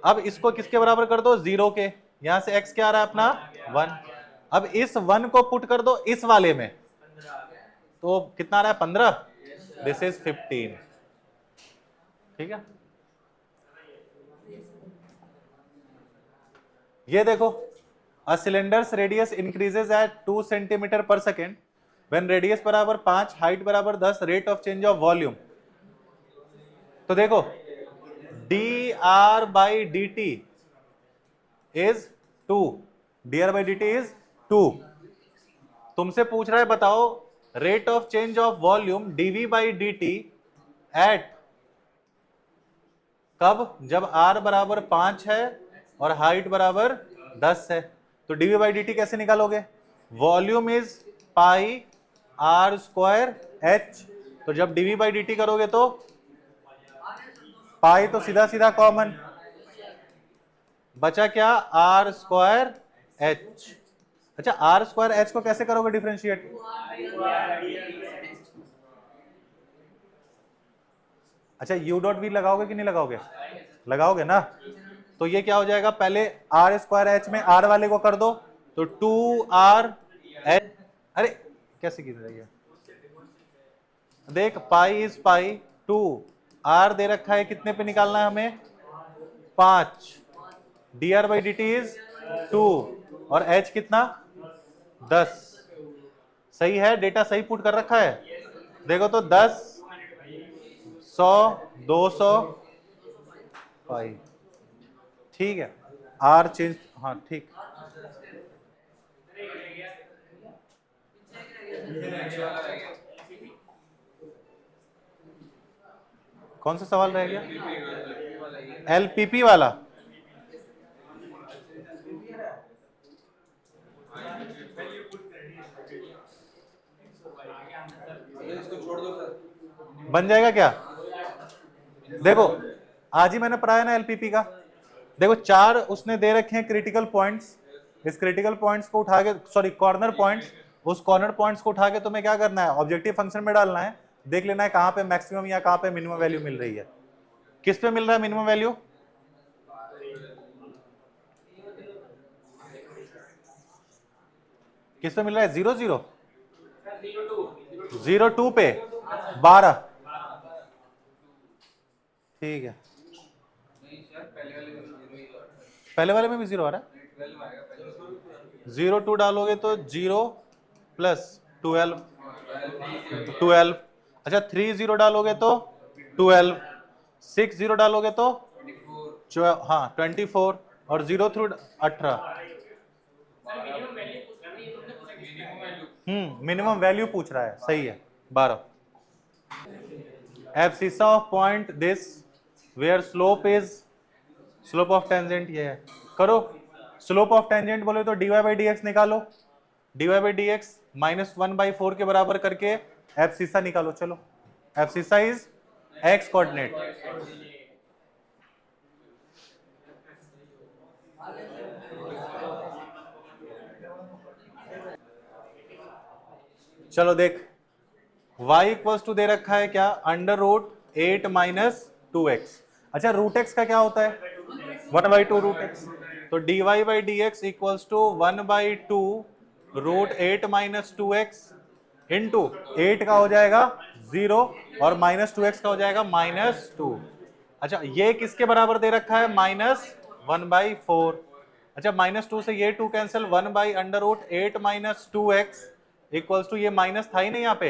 अब इसको किसके बराबर कर दो, 0 के। यहां से x क्या आ रहा है अपना 1। अब इस 1 को पुट कर दो इस वाले में, तो कितना आ रहा है 15, दिस इज 15। ठीक है, ये देखो, a cylinder's radius increases at 2 centimetre per second when radius बराबर 5, हाइट बराबर 10, rate of change of volume. तो देखो D R by D T is 2, D R by D T is 2। तुमसे पूछ रहा है बताओ rate of change of volume DV by D T at कब, जब r बराबर 5 है और हाइट बराबर 10 है। तो dv बाई डी टी कैसे निकालोगे, volume is pi r square h। तो जब dv बाई डी टी करोगे तो पाई तो सीधा सीधा कॉमन, बचा क्या r स्क्वायर h। अच्छा r स्क्वायर h को कैसे करोगे डिफरेंशिएट, अच्छा u डॉट v लगाओगे कि नहीं लगाओगे, लगाओगे ना। तो ये क्या हो जाएगा, पहले r स्क्वायर h में r वाले को कर दो, तो 2r h। अरे कैसे की जाएगी, देख पाई इज पाई, 2 r दे रखा है, कितने पे निकालना है हमें 5, dr by D T is 2 और h कितना 10। सही है, डेटा सही पुट कर रखा है। देखो तो 10, 100, 200 पाई। ठीक है, आर चेंज, हाँ ठीक। कौन सा सवाल रह गया, एलपीपी वाला। बन जाएगा क्या, देखो आज ही मैंने पढ़ाया ना एलपीपी का। देखो 4 उसने दे रखे हैं क्रिटिकल पॉइंट्स, इस क्रिटिकल पॉइंट्स को उठा के, सॉरी कॉर्नर पॉइंट्स, उस कॉर्नर पॉइंट्स को उठा के तुम्हें क्या करना है, ऑब्जेक्टिव फंक्शन में डालना है, देख लेना है कहां पे मैक्सिमम या कहां पे मिनिमम वैल्यू मिल रही है। किस पे मिल रहा है मिनिमम वैल्यू, किस पे मिल रहा है, 0 0 0 2 पे 12। ठीक है, पहले वाले में भी 0 आ रहा है, 0 2 डालोगे तो 0 प्लस 12 12। अच्छा 3 0 डालोगे तो 12, 6 0 डालोगे तो हाँ 24 और 0 थ्रू 18। मिनिमम वैल्यू पूछ रहा है, सही है 12। Abscissa of point this where slope is, slope of tangent ये है, करो। स्लोप ऑफ टेंजेंट बोले तो dy बाई डी एक्स निकालो, dy बाई डी एक्स -1/4 के बराबर करके एब्सिसा निकालो। चलो एब्सिसा इज x कोऑर्डिनेट। चलो देख, y इक्वल्स टू दे रखा है क्या, अंडर रूट 8 माइनस 2x। अच्छा रूट एक्स का क्या होता है, 1/2 रूट एक्स। तो dy by D X equals to 1/2 root 8 minus 2x into 8 का हो जाएगा 0 और माइनस 2x का हो जाएगा -2। अच्छा ये किसके बराबर दे रखा है, -1/4। अच्छा -2 से ये 2 cancel, 1/√8 minus 2x equals to, ये माइनस था ही नहीं यहाँ पे,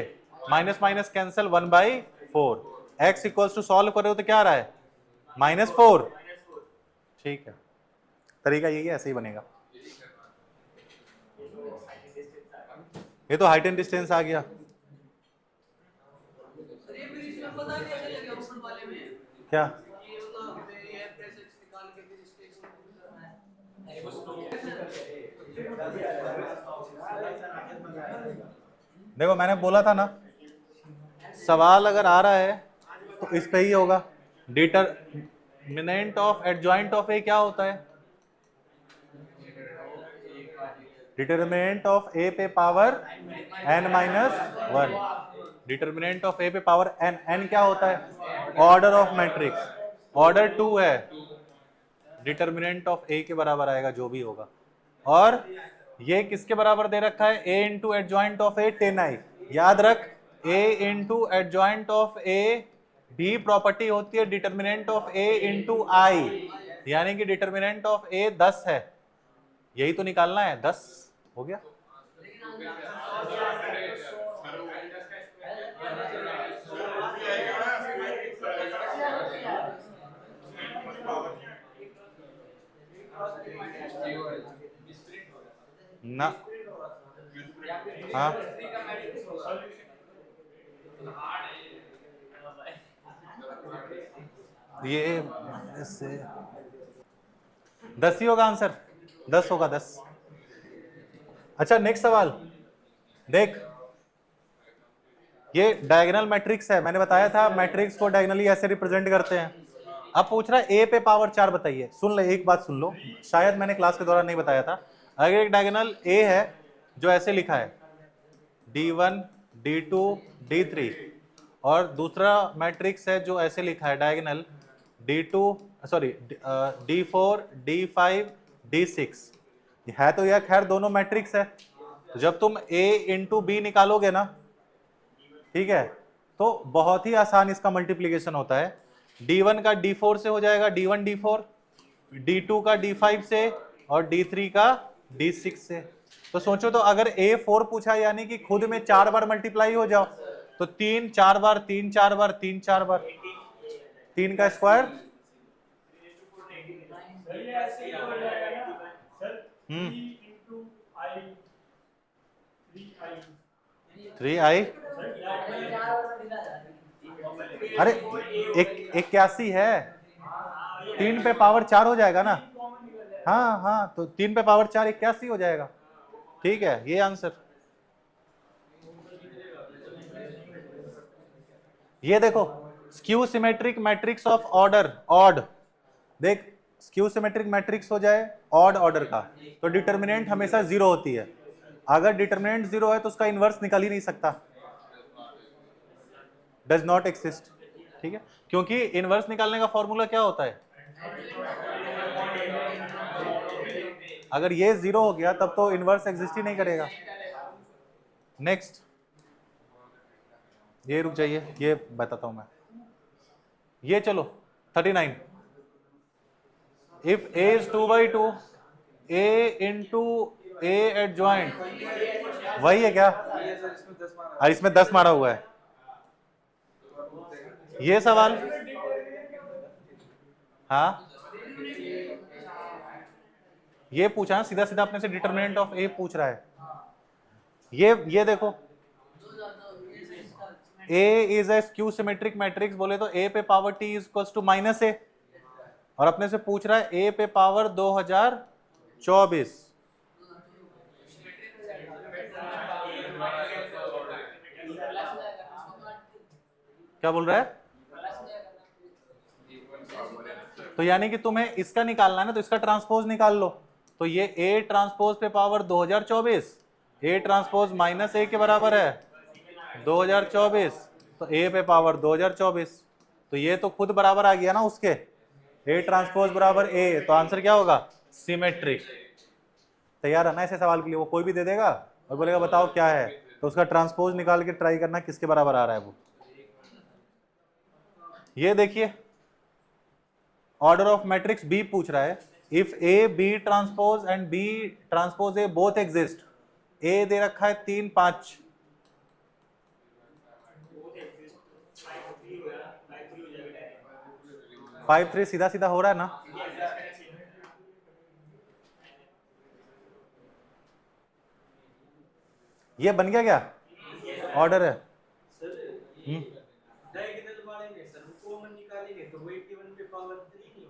minus minus cancel 1/4। x equals to solve करो तो क्या आ रहा है, -4। ठीक है, तरीका यही है, ऐसे ही बनेगा। ये तो हाइट एंड डिस्टेंस आ गया। क्या देखो मैंने बोला था ना, सवाल अगर आ रहा है तो इस पे ही होगा। डिटरमिनेंट ऑफ एडजॉइंट ऑफ ए क्या होता है, डिटरमिनेंट ऑफ ए पे पावर n-1। डिटरमिनेंट ऑफ ए पे पावर n, n क्या होता है, ऑर्डर ऑफ मैट्रिक्स, ऑर्डर 2 है, डिटरमिनेंट ऑफ ए के बराबर आएगा जो भी होगा। और ये किसके बराबर दे रखा है, a into adjoint of A 10i। याद रख, a इंटू एडजॉइंट ऑफ ए भी प्रॉपर्टी होती है डिटरमिनेंट ऑफ a इंटू आई, यानी कि डिटरमिनेंट ऑफ a 10 है, यही तो निकालना है, 10 हो गया। ना हाँ ये से 10 ही होगा आंसर, 10 होगा 10। अच्छा नेक्स्ट सवाल देख, ये डायगोनल मैट्रिक्स है, मैंने बताया था मैट्रिक्स को डायगोनली ऐसे रिप्रेजेंट करते हैं। अब पूछ रहा है a पे पावर 4 बताइए। सुन ले, एक बात सुन लो, शायद मैंने क्लास के दौरान नहीं बताया था। अगर एक डायगोनल a है जो ऐसे लिखा है d1 d2 d3, और दूसरा मैट्रिक्स है जो ऐसे लिखा है diagonal d2 sorry d4 d5 d6, है तो यह खैर दोनों मैट्रिक्स है। तो जब तुम a इंटू बी निकालोगे ना, ठीक है, तो बहुत ही आसान इसका मल्टीप्लीकेशन होता है। d1 का d4 से हो जाएगा d1 d4, d2 का d5 से और d3 का d6 से। तो सोचो, तो अगर a4 पूछा यानी कि खुद में 4 बार मल्टीप्लाई हो जाओ, तो 3 4 बार 3 4 बार 3 4 बार, 3 का स्क्वायर 3i, अरे 81 है, 3 पे पावर 4 हो जाएगा ना, हाँ हाँ, तो 3 पे पावर 4 81 हो जाएगा। ठीक है, ये आंसर। ये देखो skew symmetric matrix of order odd, देख स्क्यू सिमेट्रिक मैट्रिक्स हो जाए ऑड ऑर्डर का, तो डिटरमिनेंट हमेशा 0 होती है। अगर डिटरमिनेंट 0 है तो उसका इनवर्स निकल ही नहीं सकता, डज नॉट एक्सिस्ट। ठीक है, क्योंकि इनवर्स निकालने का फॉर्मूला क्या होता है, अगर ये 0 हो गया तब तो इनवर्स एग्जिस्ट ही नहीं करेगा। नेक्स्ट, ये रुक जाइए, ये बताता हूं मैं। ये चलो 39, if a is 2/2 a into a adjoint, वही है क्या, और इसमें 10 मारा हुआ है। ये सवाल हाँ, ये पूछा ना सीधा सीधा अपने से, डिटरमिनेंट ऑफ a पूछ रहा है। ये देखो, a is a skew symmetric matrix, बोले तो a पे power t is equals to -a, और अपने से पूछ रहा है a पे पावर 2024। क्या बोल रहा है, तो यानी कि तुम्हें इसका निकालना है ना, तो इसका ट्रांसपोज निकाल लो। तो ये a ट्रांसपोज पे पावर 2024, a ट्रांसपोज -a के बराबर है, 2024, तो ए पे पावर 2024, तो ये तो खुद बराबर आ गया ना उसके, ए ट्रांसपोज बराबर ए, तो आंसर क्या होगा? सिमेट्रिक। तैयार है ना ऐसे सवाल के लिए? वो कोई भी दे देगा और बोलेगा बताओ क्या है, तो उसका ट्रांसपोज निकाल के ट्राई करना किसके बराबर आ रहा है वो। ये देखिए ऑर्डर ऑफ मैट्रिक्स बी पूछ रहा है, if A B transpose and B transpose A both exist, A दे रखा है 3 5, फाइव थ्री सीधा सीधा हो रहा है ना? ये बन गया क्या ऑर्डर है? डायगोनल मारेंगे सर, वो कॉमन निकालेंगे तो वो 81 पे पावर 3 नहीं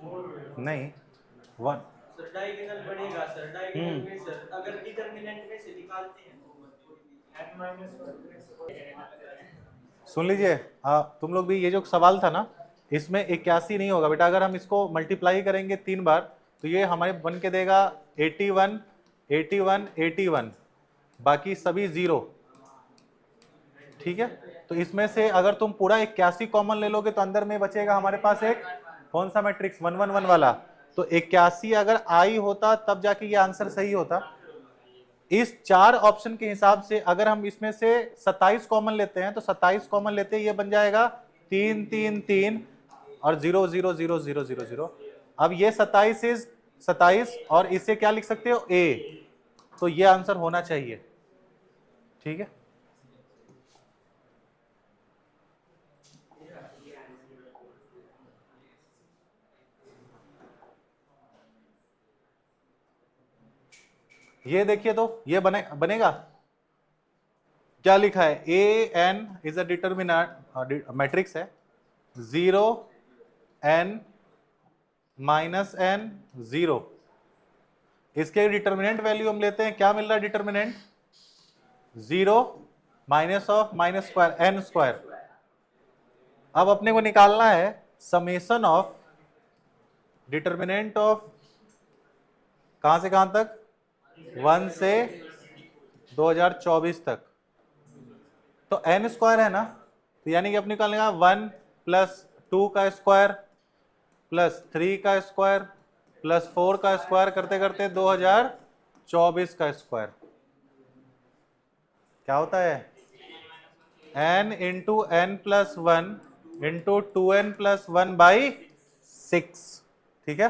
होगा। नहीं वन सर डायगोनल बढ़ेगा सर, डायगोनल में सर अगर डिटरमिनेंट में से निकालते हैं सुन लीजिए, तुम लोग भी, ये जो सवाल था ना इसमें 81 नहीं होगा बेटा, अगर हम इसको मल्टीप्लाई करेंगे 3 बार तो ये हमारे बन के देगा 81 81 81, बाकी सभी 0, ठीक है। तो इसमें से अगर तुम पूरा 81 कॉमन ले लोगे तो अंदर में बचेगा हमारे पास एक कौन सा मैट्रिक्स 111 वाला, तो 81 अगर आई होता तब जाके ये आंसर सही होता। इस 4 ऑप्शन के हिसाब से अगर हम इसमें से 27 कॉमन लेते हैं तो 27 कॉमन लेते हैं ये बन जाएगा 3 3 3 और 0 0 0 0 0 0। अब ये 27 और इसे क्या लिख सकते हो ए, तो ये आंसर होना चाहिए, ठीक है। ये देखिए तो ये बनेगा क्या लिखा है, A N is a determinant matrix है, 0 n माइनस n 0, इसके डिटर्मिनेंट वैल्यू हम लेते हैं, क्या मिल रहा है determinant 0 minus of minus square n square. अब अपने को निकालना है समेशन ऑफ डिटर्मिनेंट ऑफ कहां से कहां तक, 1 से 2024 तक, तो n स्क्वायर है ना, तो यानी कि अपने निकालने का 1 प्लस 2 का स्क्वायर प्लस 3 का स्क्वायर प्लस 4 का स्क्वायर करते करते 2024 का स्क्वायर, क्या होता है n into n plus 1 into 2n plus 1 by 6, ठीक है।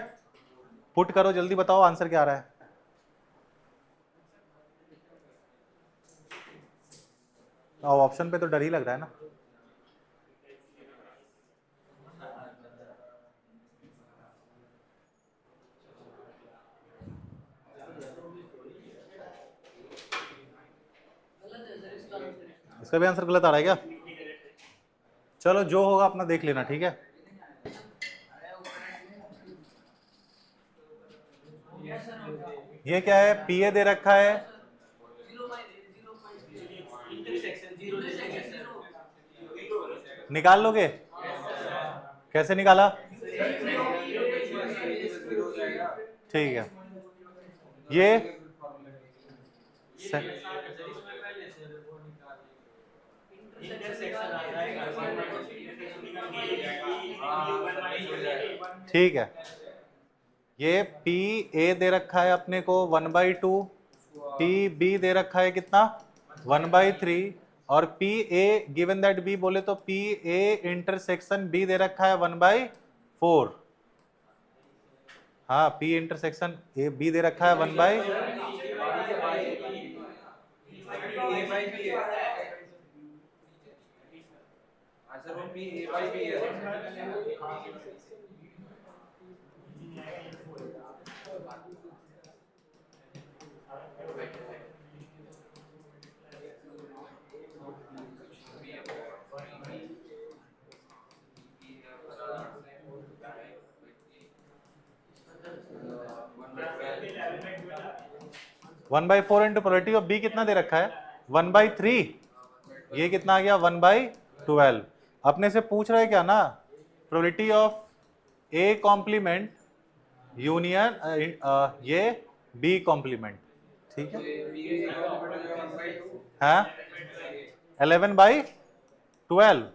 पुट करो जल्दी, बताओ आंसर क्या आ रहा है। ऑप्शन पे तो डर ही लग रहा है ना। इसका भी आंसर गलत आ रहा है क्या? चलो जो होगा अपना देख लेना, ठीक है। ये क्या है, पी ए दे रखा है, निकाल लोगे? कैसे निकाला? ठीक है, ये ठीक है, ये पी ए दे रखा है अपने को 1/2, पी बी दे रखा है कितना 1/3, और P A given that B बोले तो पी ए इंटरसेक्शन बी दे रखा है 1/4, हाँ पी इंटरसेक्शन ए बी दे रखा है 1/, one by four into probability of B कितना दे रखा है 1/3, ये कितना आ गया 1/12। अपने से पूछ रहे क्या ना, probability of A complement union ये बी कॉम्प्लीमेंट, ठीक है, हाँ 11/12।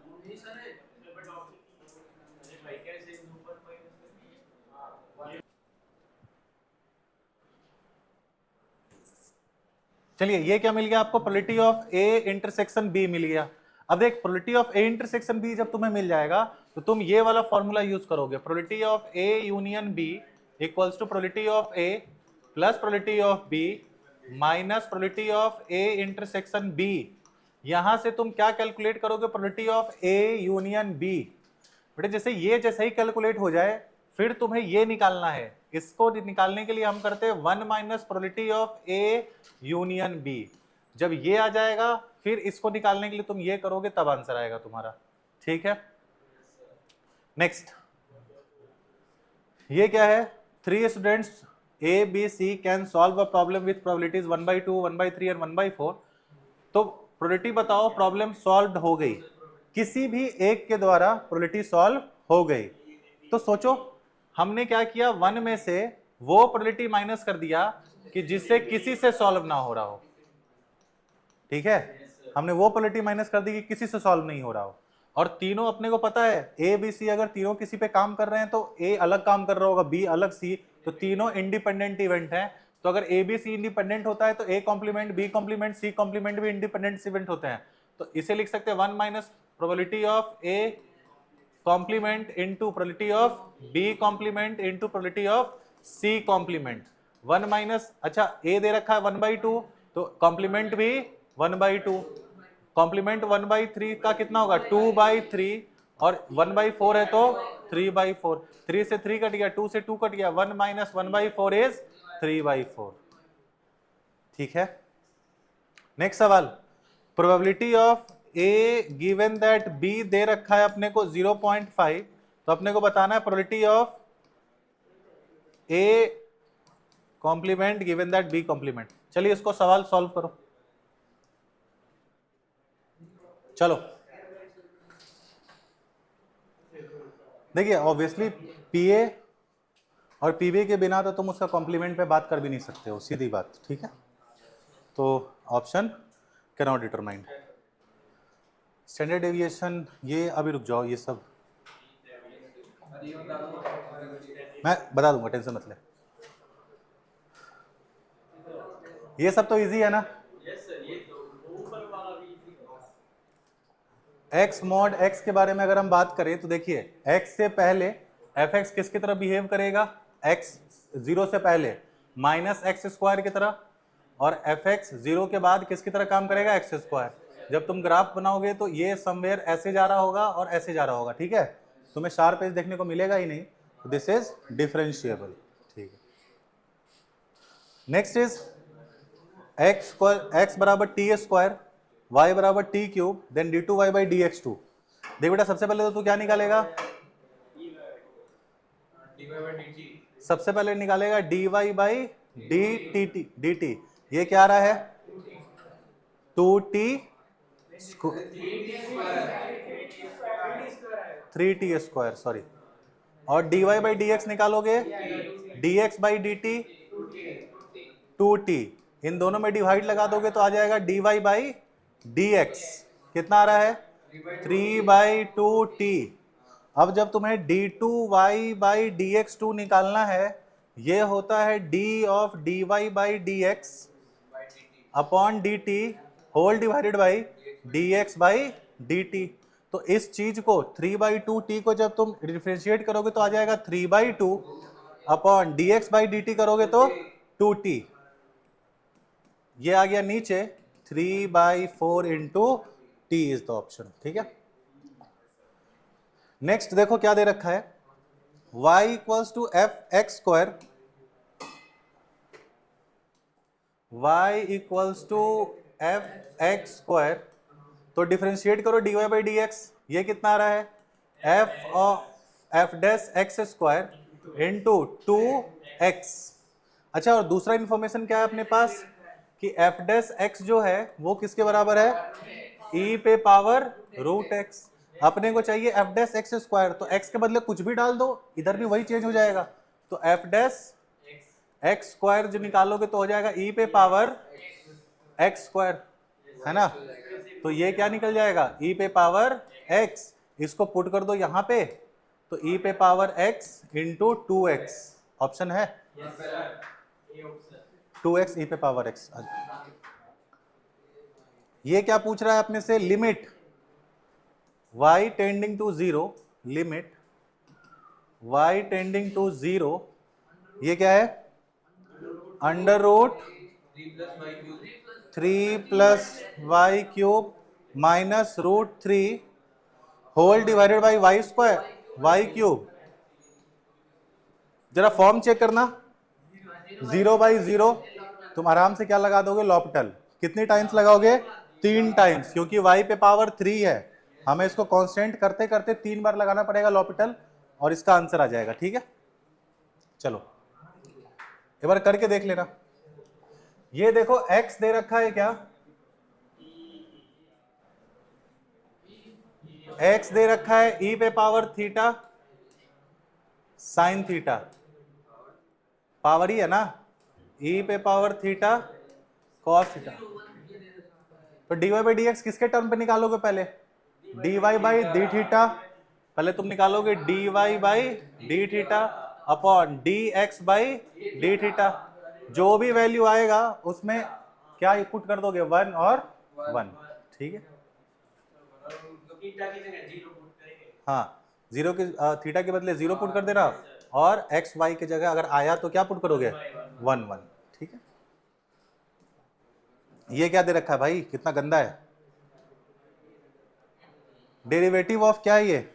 चलिए ये क्या मिल गया आपको, probability of A intersection B मिल गया। अब देख probability of A intersection B जब तुम्हें मिल जाएगा तो तुम ये वाला फॉर्मूला यूज करोगे, probability of A union B equals to probability of A plus probability of B minus probability of A intersection B. यहां से तुम क्या कैलकुलेट करोगे, probability of A union B. बेटे जैसे ही कैलकुलेट हो जाए फिर तुम्हें ये निकालना है, इसको निकालने के लिए हम करते हैं 1 minus probability of A union B. जब ये आ जाएगा फिर इसको निकालने के लिए तुम ये करोगे तब आंसर आएगा तुम्हारा, ठीक है। नेक्स्ट ये क्या है, 3 students A B C can solve a problem with probabilities 1/2 1/3 and 1/4। तो प्रोबेबिलिटी बताओ प्रॉब्लम सॉल्व हो गई, किसी भी एक के द्वारा प्रोबेबिलिटी सॉल्व हो गई। तो सोचो हमने क्या किया, 1 में से वो प्रोबेबिलिटी माइनस कर दिया कि जिससे किसी से सॉल्व ना हो रहा हो, ठीक है। हमने वो प्रोबेबिलिटी माइनस कर दी कि किसी से सॉल्व नहीं हो रहा हो। और तीनों अपने को पता है ए बी सी अगर तीनों किसी पे काम कर रहे हैं तो ए अलग काम कर रहा होगा, बी अलग, सी, तो तीनों इंडिपेंडेंट इवेंट हैं। तो अगर ए बी सी इंडिपेंडेंट होता है तो A complement B complement C complement भी इंडिपेंडेंट इवेंट होते हैं। तो इसे लिख सकते हैं 1 minus probability of A complement into probability of B complement into probability of C complement. 1 minus, अच्छा ए दे रखा है 1/2 तो कॉम्प्लीमेंट भी 1/2, कॉम्प्लीमेंट 1/3 का कितना होगा 2/3 और 1/4 है तो 3/4। 3 से 3 कट गया, 2 से 2 कट गया, 1 माइनस 1/4 इज 3/4, ठीक है। नेक्स्ट सवाल, probability of A given that B दे रखा है अपने को 0.5, तो अपने को बताना है probability of A complement given that B complement. चलिए इसको सवाल सॉल्व करो, चलो। देखिए ऑब्वियसली पीए और पीबी के बिना तो तुम उसका कॉम्प्लीमेंट पे बात कर भी नहीं सकते हो, सीधी बात, ठीक है। तो option can not determined. Standard deviation, ये अभी रुक जाओ, ये सब मैं बता दूंगा, टेंशन मत ले। ये सब तो इजी है ना, x मॉड x के बारे में अगर हम बात करें तो देखिए x से पहले fx किसकी तरह बिहेव करेगा, x 0 से पहले माइनस एक्स स्क्वायर की तरह, और fx 0 के बाद किसकी तरह काम करेगा, एक्स स्क्वायर। जब तुम ग्राफ बनाओगे तो ये समवेयर ऐसे जा रहा होगा और ऐसे जा रहा होगा, ठीक है। तुम्हें शार्प एज देखने को मिलेगा ही नहीं, दिस इज डिफरेंशिएबल, ठीक है। नेक्स्ट इज x बराबर टी स्क्वायर, y बराबर T cube, then d2y by dx2। देख बेटा सबसे पहले तो तू क्या निकालेगा, सबसे पहले निकालेगा dy बाई dt। ये क्या आ रहा है 2t 3t स्क्वायर, सॉरी। और dy बाई dx निकालोगे dx बाई dt 2t, इन दोनों में डिवाइड लगा दोगे तो आ जाएगा dy बाई dx, कितना आ रहा है 3/2t। अब जब तुम्हें d2y बाई dx2 निकालना है, ये होता है d of dy by dx upon dt whole divided by dx by dt। तो इस चीज को 3/2t को जब तुम डिफरेंशिएट करोगे तो आ जाएगा 3/2 अपॉन dx बाई dt करोगे तो 2t, ये आ गया नीचे 3/4 into T is the option, ठीक है। नेक्स्ट देखो क्या दे रखा है, y equals to F X square, y equals to F X square, तो डिफरेंशिएट करो dy बाई डी एक्स, ये कितना आ रहा है f of F dash X square into 2x। अच्छा और दूसरा इंफॉर्मेशन क्या है अपने पास कि एफ डैश एक्स जो है वो किसके बराबर है, e पे पावर रूट एक्स। अपने को चाहिए एफ डैश एक्स स्क्वायर, तो x के बदले कुछ भी डाल दो, इधर भी वही चेंज हो जाएगा। तो एफ डैश एक्स स्क्वायर जो निकालोगे तो हो जाएगा ई पे पावर एक्स स्क्वायर, है ना। तो ये क्या निकल जाएगा, ई पे पावर एक्स, इसको पुट कर दो यहाँ पे, तो ई पे power x into 2x, option है यस सर, ये ऑप्शन 2x ई पे पावर एक्स। ये क्या पूछ रहा है अपने से, limit y tending to zero, limit y tending to zero, ये क्या है, under root 3 plus Y cube minus root 3 whole divided by Y square, Y cube. जरा फॉर्म चेक करना, 0/0 तुम आराम से क्या लगा दोगे, लॉपिटल। कितनी टाइम्स लगाओगे, 3 टाइम्स, क्योंकि y पे पावर 3 है, हमें इसको कांस्टेंट करते करते 3 बार लगाना पड़ेगा लॉपिटल, और इसका आंसर आ जाएगा। ठीक है, चलो एक बार करके देख लेना। ये देखो x दे रखा है क्या, x दे रखा है e पे power theta sine theta, power ही है ना, e पे पावर थीटा कॉस थीटा। तो dy बाई डी एक्स किसके टर्म पे निकालोगे, पहले dy बाई डी थीटा, पहले तुम निकालोगे dy by D theta upon dx by D theta. जो भी वैल्यू आएगा उसमें क्या पुट कर दोगे, 1 और 1। ठीक है, थीटा की जगह 0 पुट करेंगे। हाँ, जीरो के थीटा के बदले 0 पुट कर देना, और एक्स वाई की जगह अगर आया तो क्या पुट करोगे, 1 1। ठीक है, ये क्या दे रखा है भाई, कितना गंदा है, डेरिवेटिव ऑफ क्या है ये,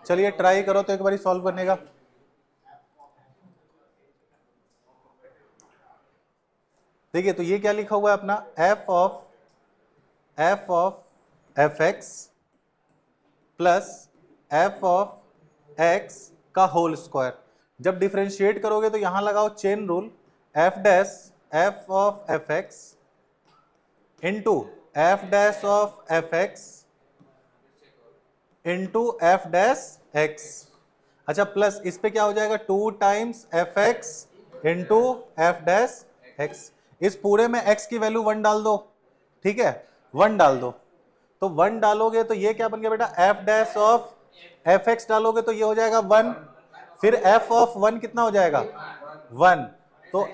चलिए ट्राई करो तो एक बार सॉल्व करने का। देखिए तो ये क्या लिखा हुआ है अपना, f of F x plus F of x का होल स्क्वायर। जब डिफरेंशिएट करोगे तो यहां लगाओ chain rule, F dash F of F x into F dash of F x into F dash x. अच्छा, प्लस इस पे क्या हो जाएगा, 2 times F x into F dash x. इस पूरे में x की वैल्यू 1 डाल दो, ठीक है, 1 डाल दो, तो 1 डालोगे तो ये क्या बन गया बेटा, F dash of F x डालोगे तो ये हो जाएगा 1, फिर एफ ऑफ 1 कितना हो जाएगा, 1, तो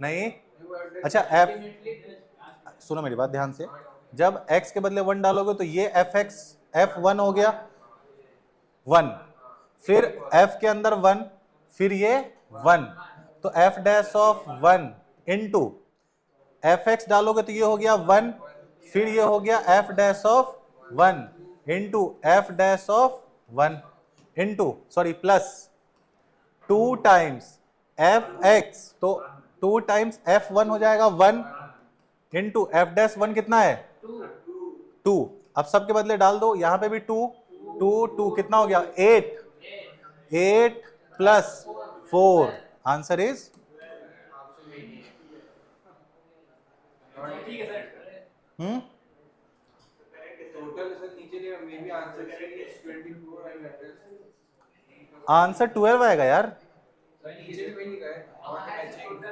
नहीं, अच्छा एफ, सुनो मेरी बात ध्यान से, जब x के बदले 1 डालोगे तो ये एफ एक्स f1 हो गया 1, फिर f के अंदर 1, फिर ये 1, तो f dash of 1 into F x डालोगे तो ये हो गया 1, फिर ये हो गया f dash of 1 into F dash of 1 into sorry plus 2 times F x, तो 2 टाइम्स f1 हो जाएगा 1 इंटू एफ डैश 1 कितना है 2, अब सबके बदले डाल दो, यहां पे भी 2 2 2 कितना हो गया 8 प्लस 4, आंसर इज ठीक है सर, टोटल सर नीचे ने maybe answer 24 I guess. Answer 12 आएगा यार, सर नीचे भी वही लिखा है नॉट मैचिंग।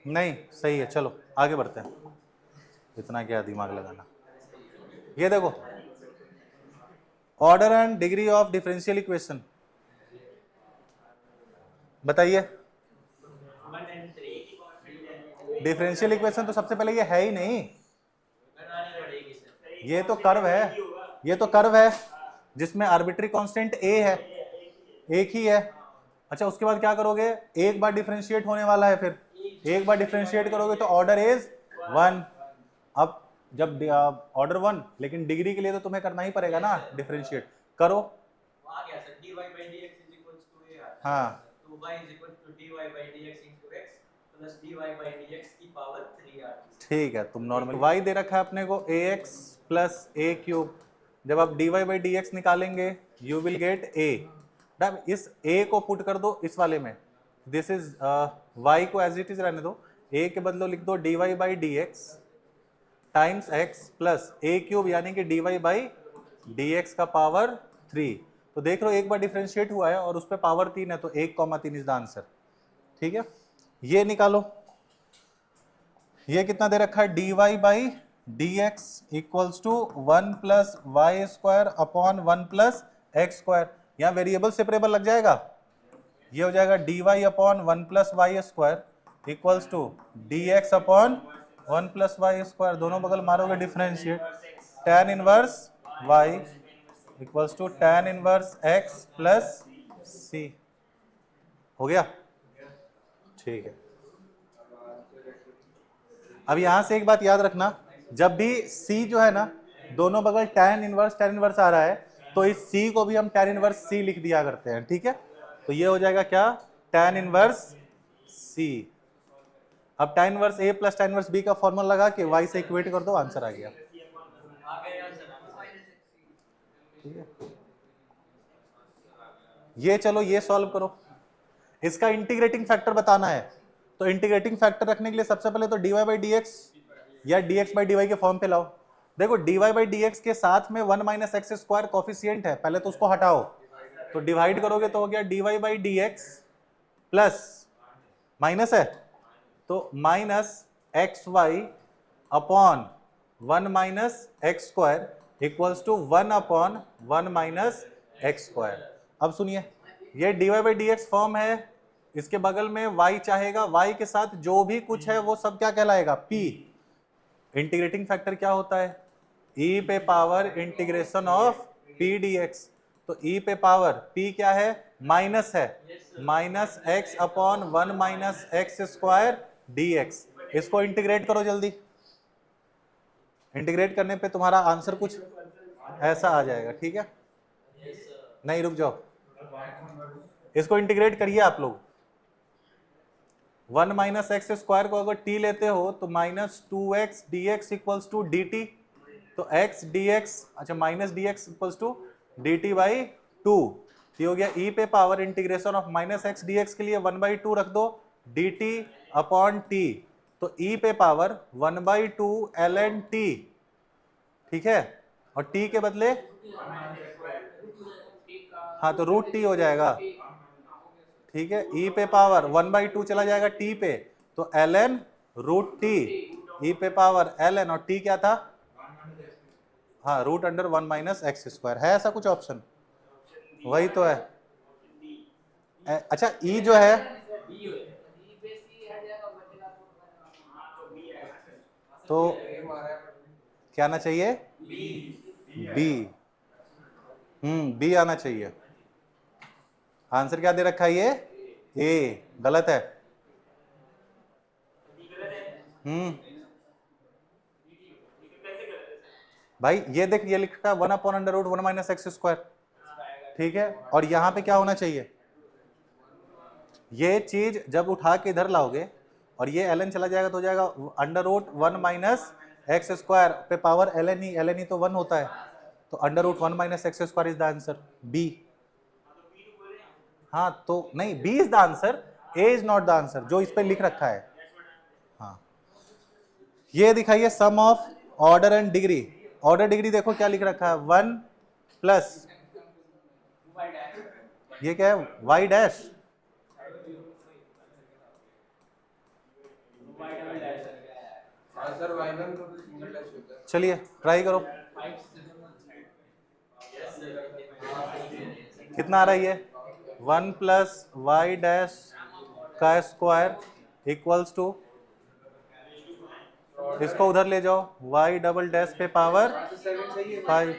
नहीं सही है, चलो आगे बढ़ते हैं, इतना क्या दिमाग लगाना। ये देखो order and degree of differential equation, बताइए। 1 and 3 डिफरेंशियल इक्वेशन तो सबसे पहले ये है ही नहीं, बनानी पड़ेगी सर। ये तो कर्व है, ये तो कर्व है जिसमें आर्बिट्री कांस्टेंट a है, एक ही है। अच्छा उसके बाद क्या करोगे, एक बार डिफरेंशिएट होने वाला है, फिर एक बार डिफरेंशिएट करोगे तो ऑर्डर इज 1। अब जब ऑर्डर 1, लेकिन डिग्री के लिए तो तुम्हें करना ही पड़ेगा ना, डिफरेंशिएट करो। आ गया sir, dy by dx is equals to a। हाँ तो y is equal to dy by dx into x plus dy by dx की पावर 3r। ठीक है, तुम नॉर्मल y दे रखा है अपने को ax प्लस a क्यूब, जब आप dy बाई डी एक्स निकालेंगे यू विल गेट a। अब इस a को पुट कर दो इस वाले में, दिस इज y को एज इट इज रहने दो, a के बदले लिख दो dy by D x times x plus a cube, यानी कि dy बाई डी एक्स का पावर 3। तो देख लो एक बार डिफरेंशिएट हुआ है और उस पर पावर 3 है, तो 1,3 इज द आंसर। ठीक है, ये निकालो, ये कितना दे रखा है, dy by D X equals to 1 plus Y square upon 1 plus X square. यहाँ वेरिएबल सेपरेबल लग जाएगा, ये हो जाएगा dy upon 1 plus Y square equals to D X upon 1 plus Y square, दोनों बगल मारोगे differentiate, tan inverse y equals to tan inverse x plus c। हो गया, ठीक है। अब यहां से एक बात याद रखना, जब भी c जो है ना दोनों बगल tan इनवर्स आ रहा है, तो इस c को भी हम tan इनवर्स c लिख दिया करते हैं। ठीक है, तो ये हो जाएगा क्या, tan इनवर्स c। अब tan inverse a plus tan inverse b का फॉर्मूला लगा के y से इक्वेट कर दो, आंसर आ गया। ठीक है, ये चलो ये सॉल्व करो, इसका इंटीग्रेटिंग फैक्टर बताना है। तो इंटीग्रेटिंग फैक्टर रखने के लिए सबसे पहले तो dy बाई डी एक्स या dx बाई dy के फॉर्म पे लाओ। देखो dy बाई डी एक्स के साथ में 1 माइनस एक्स स्क्वायर कॉफिशिएंट है, पहले तो उसको हटाओ, तो डिवाइड करोगे तो हो गया dy by D X plus minus है तो minus X Y upon 1 minus x square equals to 1 upon 1 minus x square. अब सुनिए, ये dy by D X form है, इसके बगल में y चाहेगा, y के साथ जो भी कुछ है वो सब क्या कहलाएगा, p। इंटीग्रेटिंग फैक्टर क्या होता है, e पे power integration of p dx। तो e पे पावर p क्या है, माइनस है, minus x upon 1 minus x square dx। इसको इंटीग्रेट करो जल्दी, इंटीग्रेट करने पे तुम्हारा आंसर कुछ ऐसा आ जाएगा। ठीक है, नहीं रुक जाओ, इसको इंटीग्रेट करिए आप लोग। 1 माइनस एक्स स्क्वायर को अगर t लेते हो तो minus 2x dx equals to dt, तो x dx, अच्छा minus dx equals to dt by 2। ये हो गया e पे power integration of minus x dx के लिए 1 बाई 2 रख दो dt अपॉन t, तो e पे पावर 1 बाई 2 ln t। ठीक है, और t के बदले हाँ तो रूट t हो जाएगा। ठीक है, e पे पावर 1 बाई 2 चला जाएगा t पे, तो ln रूट t, e पे पावर ln, और t क्या था, हाँ root under 1 minus x square. है ऐसा कुछ ऑप्शन, वही तो है। अच्छा e जो है, तो क्या आना चाहिए, b, b आना चाहिए। आंसर क्या दे रखा है, ये ए, गलत है। भाई ये देख, ये लिखा है 1 upon under root 1 minus x square. ठीक है, और यहां पे क्या होना चाहिए, ये चीज जब उठा के इधर लाओगे और ये ln चला जाएगा तो हो जाएगा under root 1 minus x square पे पावर ln ही तो 1 होता है, तो under root 1 minus x square is the answer, B. हाँ तो नहीं, B is the answer, A is not the answer, जो इस पे लिख रखा है। हाँ, ये दिखाइए sum of order and degree. Order degree देखो क्या लिख रखा है, 1 प्लस, ये क्या है, y डैश, सर y1 को भी सिंगल डैश होता है। चलिए ट्राई करो, कितना आ रहा है ये, 1 प्लस वाई डैश का स्क्वायर इक्वल्स टू, इसको उधर ले जाओ, y डबल डैश पे पावर 5।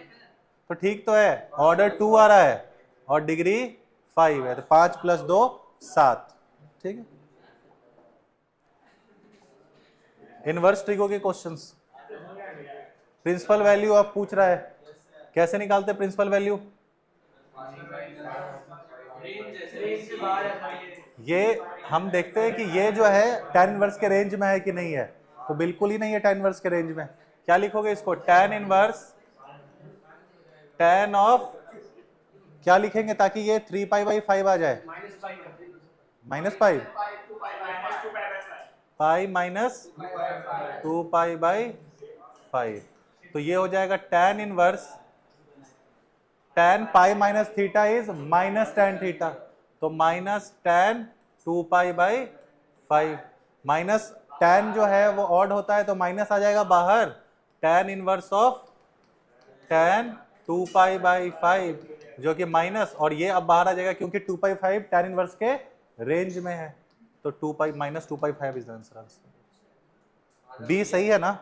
तो ठीक तो है, ऑर्डर 2 आ रहा है और डिग्री 5 है, तो 5 प्लस 2 7। ठीक है, इनवर्स ट्रिगो के क्वेश्चंस। प्रिंसिपल वैल्यू अब पूछ रहा है, कैसे निकालते प्रिंसिपल वैल्यू, ये हम देखते हैं कि ये जो है tan इनवर्स के रेंज में है कि नहीं है, तो बिल्कुल ही नहीं है tan इनवर्स के रेंज में। क्या लिखोगे इसको, tan इनवर्स tan ऑफ, क्या लिखेंगे ताकि ये 3 पाई बाई 5 आ जाए, minus pi, pi minus 2 pi by 5, तो ये हो जाएगा tan inverse tan pi minus theta is minus tan theta, तो माइनस tan 2π/5 माइनस tan जो है वो ऑड होता है तो माइनस आ जाएगा बाहर, tan इनवर्स ऑफ tan 2π/5 जो कि माइनस, और ये अब बाहर आ जाएगा क्योंकि 2π/5 tan इनवर्स के रेंज में है, तो 2π माइनस 2π/5 इज आंसर। बी सही है ना?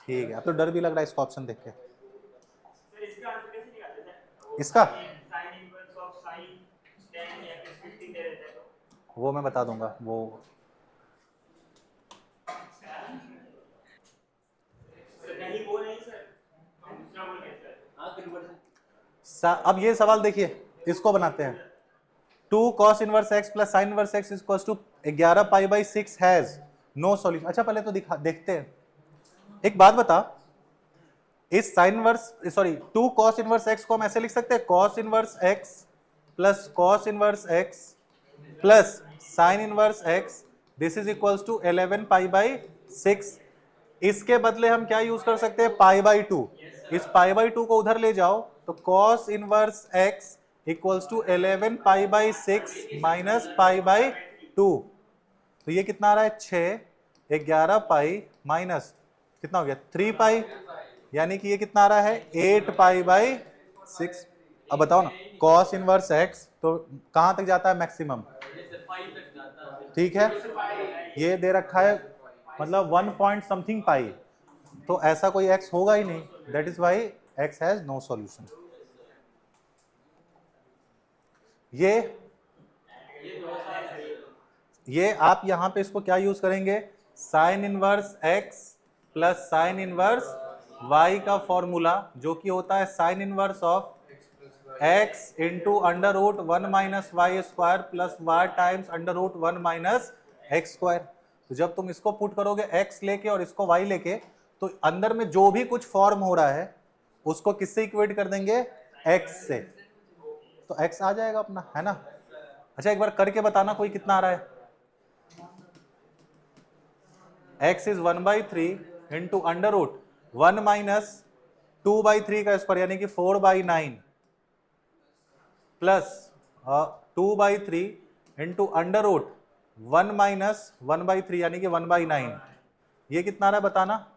ठीक है, अब तो डर भी लग रहा है इसका ऑप्शन देख के। सर इसका आंसर कैसे निकालते हैं? इसका sin inverse of sin tan या फिर 50 दे देते हैं तो वो मैं बता दूंगा, वो सर नहीं वो नहीं सर, हम दूसरा बोल रहे हैं सर। हाँ कन्वर्जन अब ये सवाल देखिए, इसको बनाते हैं। 2 cos inverse x plus sin inverse x is equal to 11π/6 has no solution. अच्छा पहले तो देखते हैं, एक बात बता, इस sin inverse 2 cos inverse x को हम ऐसे लिख सकते हैं, cos inverse x plus cos inverse x plus sin inverse x, this is equal to 11π/6। इसके बदले हम क्या यूज कर सकते हैं, π/2। इस π/2 को उधर ले जाओ तो cos inverse x equals to 11π/6 minus π/2, तो ये कितना आ रहा है 6, 11π माइनस कितना हो गया 3π, यानी कि ये कितना आ रहा है 8π/6। अब बताओ ना, cos इनवर्स x तो कहां तक जाता है मैक्सिमम, पाई तक जाता है। ठीक है, ये दे रखा है मतलब 1 पॉइंट समथिंग पाई, तो ऐसा कोई x होगा ही नहीं, that is why x has no solution. ये आप यहां पे इसको क्या यूज करेंगे, sine inverse x plus sine inverse y का फॉर्मूला जो कि होता है sine inverse of x into under root 1 minus y square plus y times under root 1 minus x square. तो जब तुम इसको पुट करोगे x लेके और इसको y लेके, तो अंदर में जो भी कुछ फॉर्म हो रहा है उसको किससे इक्वेट कर देंगे, x से, तो x आ जाएगा अपना, है ना। अच्छा एक बार करके बताना कोई कितना आ रहा है, x is 1/3 into under root 1 minus 2/3 का स्क्वायर यानी कि 4/9 plus 2/3 into under root 1 minus 1/3 यानी कि 1/9, ये कितना आ रहा है बताना,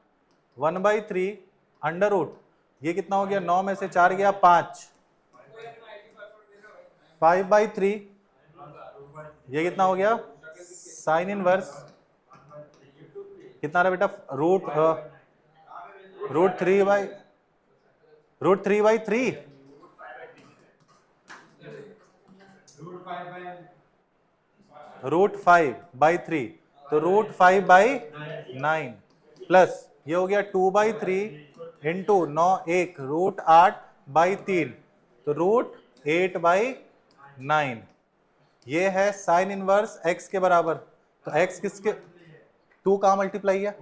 1/3 अंडर रूट, ये कितना हो गया 9 में से 4 गया 5, 5/3, ये कितना हो गया साइन इनवर्स कितना रहा बेटा, रूट 3/3 रूट 5/3, तो रूट 5/9 प्लस ये हो गया 2/3 इंटू 9 1 रूट 8/3, तो रूट 8/9, ये है साइन इनवर्स x के बराबर। तो x किसके 2 कहाँ मल्टीप्लाई है,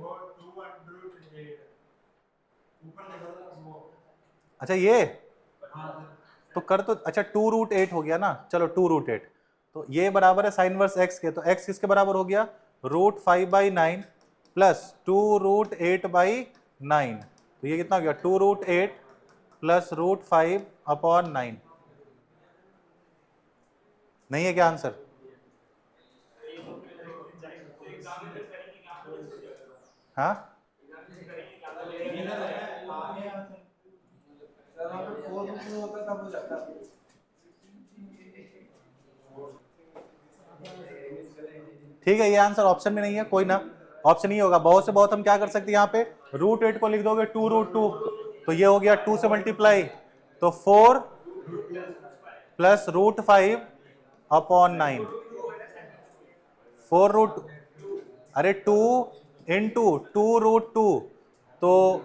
अच्छा ये तो कर, तो अच्छा 2√8 हो गया ना, चलो 2√8, तो ये बराबर है साइन इनवर्स x के, तो x किसके बराबर हो गया, रूट 5/9 प्लस 2√8/9, तो ये कितना हो गया 2√8 प्लस रूट 5/9, नहीं है क्या आंसर, हाँ सर वहाँ पे 4 रूट में होता तब हो जाता। ठीक है, ये आंसर ऑप्शन में नहीं है, कोई ना, ऑप्शन ही होगा, बहुत से बहुत हम क्या कर सकते हैं यहाँ पे, √8 को लिख दोगे 2√2, तो ये हो गया 2 से मल्टीप्लाई, तो 4 प्लस रूट 5/9, 4 रूट, अरे 2 इंटू 2√2, तो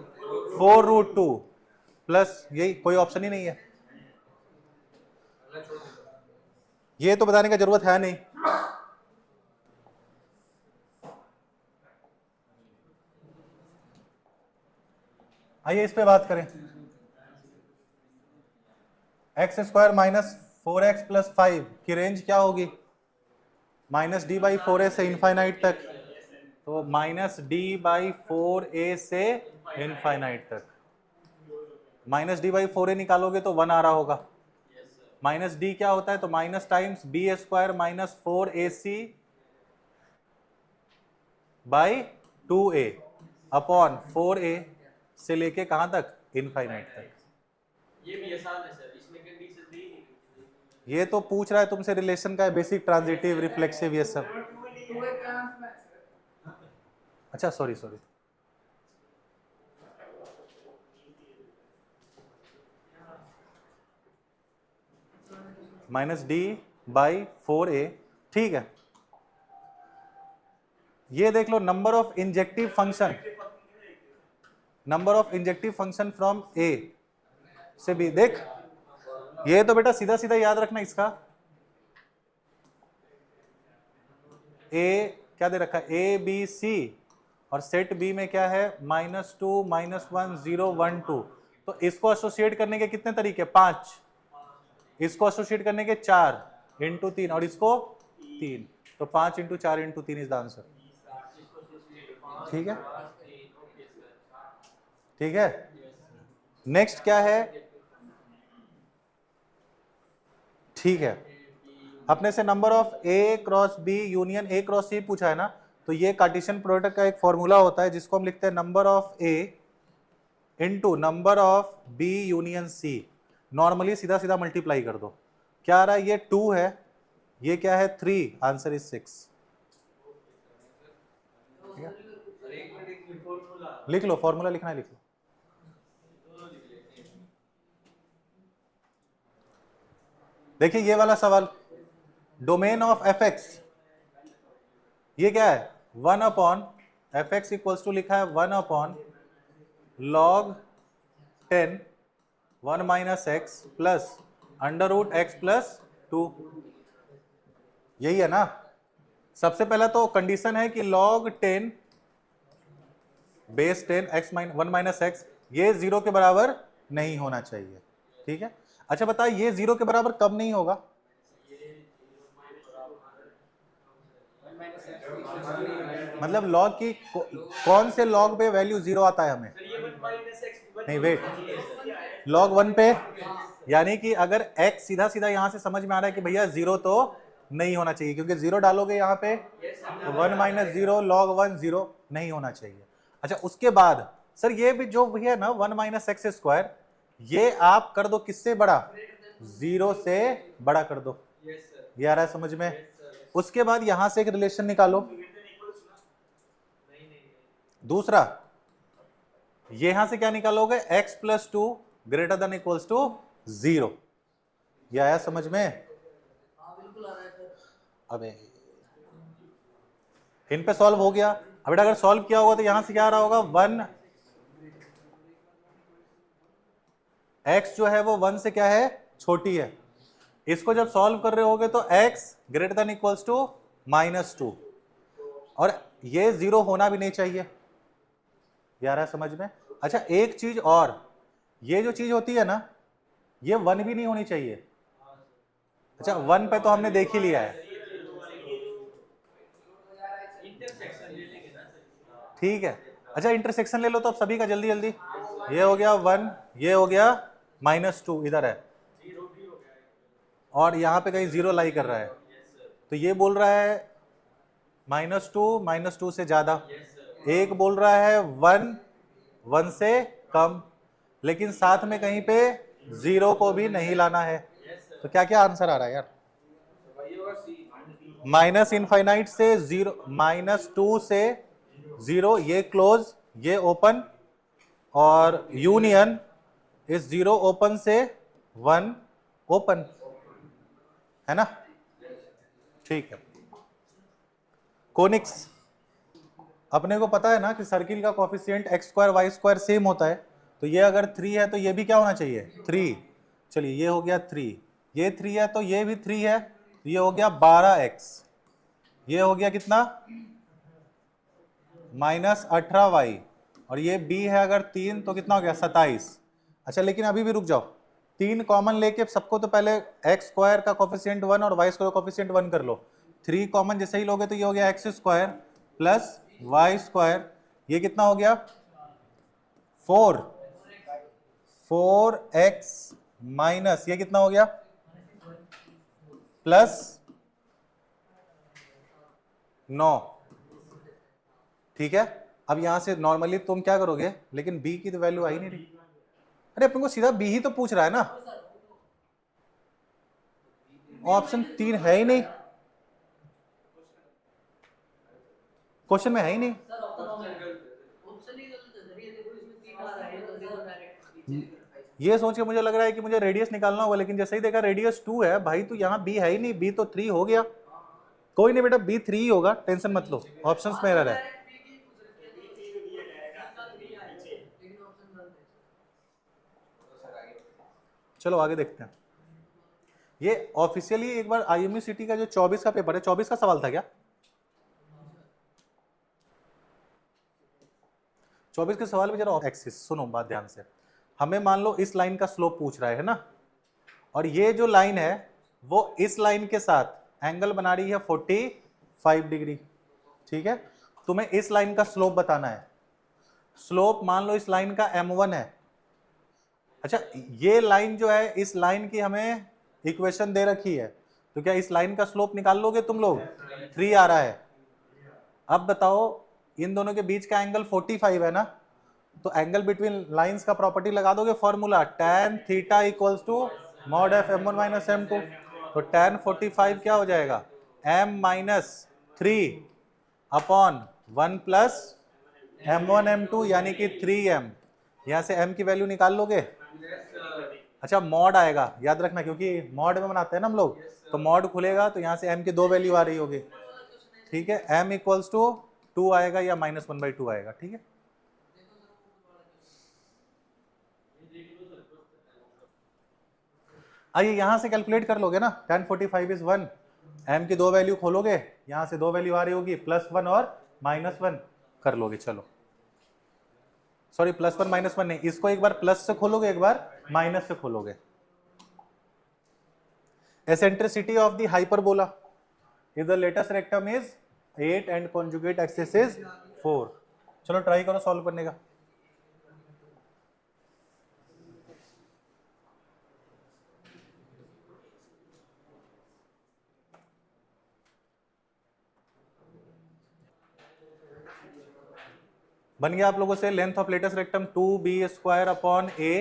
4√2 प्लस यही, कोई ऑप्शन ही नहीं है, ये तो बताने का जरूरत है नहीं। आइए इस पे बात करें, x² माइनस 4x प्लस 5 की रेंज क्या होगी, -d/4a से इनफाइनाइट तक, तो -d/4a से इनफाइनाइट तक, माइनस डी बाई 4a निकालोगे तो 1 आ रहा होगा। Yes, sir. माइनस डी क्या होता है, तो minus times b square minus 4ac by 2a upon 4a से लेके कहां तक, इनफाइनाइट तक। ये भी आसान है सर, इसमें कंडीशन दी नहीं। ये तो पूछ रहा है तुमसे रिलेशन का, बेसिक ट्रांजिटिव रिफ्लेक्सिव ये सब। अच्छा sorry sorry, minus D by 4a, ठीक है। ये देख लो, number of injective function, number of injective function from A से बी। देख ये तो बेटा सीधा सीधा याद रखना इसका, ए क्या दे रखा है, ए बी सी, और सेट बी में क्या है, -2 -1 0 1 2। तो इसको एसोसिएट करने के कितने तरीके, 5, इसको एसोसिएट करने के 4 इंटू 3, और इसको 3, तो 5 into 4 into 3 is the answer. ठीक है, ठीक है। नेक्स्ट क्या है, ठीक है, अपने से number of A cross B union A cross C पूछा है ना, तो ये कार्टेशियन प्रोडक्ट का एक फॉर्मूला होता है जिसको हम लिखते हैं number of A into number of B union C. Normally सीधा सीधा मल्टीप्लाई कर दो, क्या आ रहा है, ये 2 है, ये क्या है 3, आंसर इज 6। लिख लो, फॉर्मूला लिखना है लिख लो। देखिए ये वाला सवाल, डोमेन ऑफ एफ एक्स, ये क्या है 1 upon f x equals to लिखा है 1 upon log 10 1 minus x plus under root x plus 2, यही है ना। सबसे पहला तो कंडीशन है कि log 10 base 10 x 1 minus x ये 0 के बराबर नहीं होना चाहिए, ठीक है। अच्छा बताइए ये 0 के बराबर कब नहीं होगा, मतलब log की कौन से log पे वैल्यू 0 आता है हमें, नहीं वेट, log 1 पे, यानी कि अगर x सीधा सीधा यहां से समझ में आ रहा है कि भैया 0 तो नहीं होना चाहिए, क्योंकि 0 डालोगे यहाँ पे तो 1 माइनस 0 log 1 0 नहीं होना चाहिए। अच्छा उसके बाद सर ये भी जो भी है ना 1 माइनस एक्स स्क्वायर, ये आप कर दो किससे बड़ा, 0 से बड़ा कर दो, ये आ रहा है समझ में। उसके बाद यहां से एक रिलेशन निकालो, दूसरा ये यहां से क्या निकालोगे, x plus 2 greater than equals to 0, ये आया समझ में। अबे इन पे सॉल्व हो गया। अब बेटा अगर सॉल्व किया होगा तो यहां से क्या आ रहा होगा, 1 x जो है वो 1 से क्या है, छोटी है। इसको जब सॉल्व कर रहे होगे तो x greater than equals to -2, और ये 0 होना भी नहीं चाहिए, ये आ रहा है समझ में। अच्छा एक चीज और, ये जो चीज होती है ना ये 1 भी नहीं होनी चाहिए। अच्छा 1 पे तो हमने देख ही लिया है, ठीक है। अच्छा इंटरसेक्शन ले लो तो अब सभी का जल्दी जल्दी, ये हो गया 1, ये हो गया -2 इधर है, और यहाँ पे कहीं 0 लाई कर रहा है, तो ये बोल रहा है -2 से ज्यादा, एक बोल रहा है 1 से कम, लेकिन साथ में कहीं पे 0 को भी नहीं लाना है। तो क्या क्या आंसर आ रहा है यार, माइनस इनफाइनाइट से 0, -2 से 0 ये क्लोज ये ओपन, और यूनियन इस 0 ओपन से 1 ओपन, है ना, ठीक है। कोनिक्स अपने को पता है ना कि सर्किल का coefficient x square y square same होता है, तो ये अगर 3 है तो ये भी क्या होना चाहिए 3। चलिए ये हो गया 3, ये 3 है तो ये भी 3 है, तो ये हो गया 12x, ये हो गया कितना -18y, और ये b है अगर 3 तो कितना हो गया 27। अच्छा लेकिन अभी भी रुक जाओ, 3 कॉमन लेके सबको तो पहले x स्क्वायर का कोफिशिएंट 1 और y स्क्वायर का कोफिशिएंट 1 कर लो। 3 कॉमन जैसे ही लोगे तो ये हो गया x square plus Y square, ये कितना हो गया 4, 4x माइनस ये कितना हो गया प्लस 9। ठीक है, अब यहां से नॉर्मली तुम क्या करोगे, लेकिन b की तो वैल्यू आई नहीं रही। अरे अपन को सीधा b ही तो पूछ रहा है ना, ऑप्शन 3 है ही नहीं, क्वेश्चन में है ही नहीं। ऑप्शन ही गलत है सर, ये देखो इसमें 3 आ रहा है तो देखो डायरेक्ट ये सोच के मुझे लग रहा है कि मुझे रेडियस निकालना होगा, लेकिन जैसे ही देखा रेडियस 2 है भाई, तो यहाँ b है ही नहीं, b तो 3 हो गया। कोई नहीं बेटा, b 3 ही होगा, टेंशन मत लो, ऑप्शंस में एरर है। चलो आगे देखते हैं। ये ऑफिशियली एक बार IMU सिटी का जो 24 का पेपर है, 24 का सवाल था क्या? 24 के सवाल में जरा एक्सिस सुनो बात ध्यान से। हमें मान लो इस लाइन का स्लोप पूछ रहा है ना, और ये जो लाइन है वो इस लाइन के साथ एंगल बना रही है 45 डिग्री। ठीक है, तुम्हें इस लाइन का स्लोप बताना है। स्लोप मान लो इस लाइन का m1 है। अच्छा, ये लाइन जो है, इस लाइन की हमें इक्वेशन दे रखी है, तो क्या इस लाइन का स्लोप निकाल लोगे तुम लोग? 3 आ रहा है। अब बताओ, इन दोनों के बीच का एंगल 45 है ना, तो एंगल बिटवीन लाइंस का प्रॉपर्टी लगा दोगे, formula tan theta equals to mod f m1 minus m2। तो tan 45 क्या हो जाएगा, m minus 3 upon 1 plus m1 m2 यानी कि 3m। यहां से m की वैल्यू निकाल लोगे। अच्छा, मॉड आएगा, याद रखना, क्योंकि मॉड में बनाते हैं ना हम लोग, तो मॉड खुलेगा तो यहाँ से m की 2 वैल्यू आ रही होगी। ठीक है, m इक्वल्स टू 2 आएगा या -1/2 आएगा। ठीक है, आइए यहां से कैलकुलेट कर लोगे ना। tan 45 इज 1, m की 2 वैल्यू खोलोगे, यहां से 2 वैल्यू आ रही होगी, +1 और -1 कर लोगे। चलो सॉरी, +1 -1 नहीं, इसको एक बार प्लस से खोलोगे, एक बार माइनस से खोलोगे। Eccentricity of the hyperbola if the latus rectum is 8 and conjugate axis is 4। चलो ट्राई करो सॉल्व करने का। बन गया आप लोगों से, length of latus rectum 2b² upon a,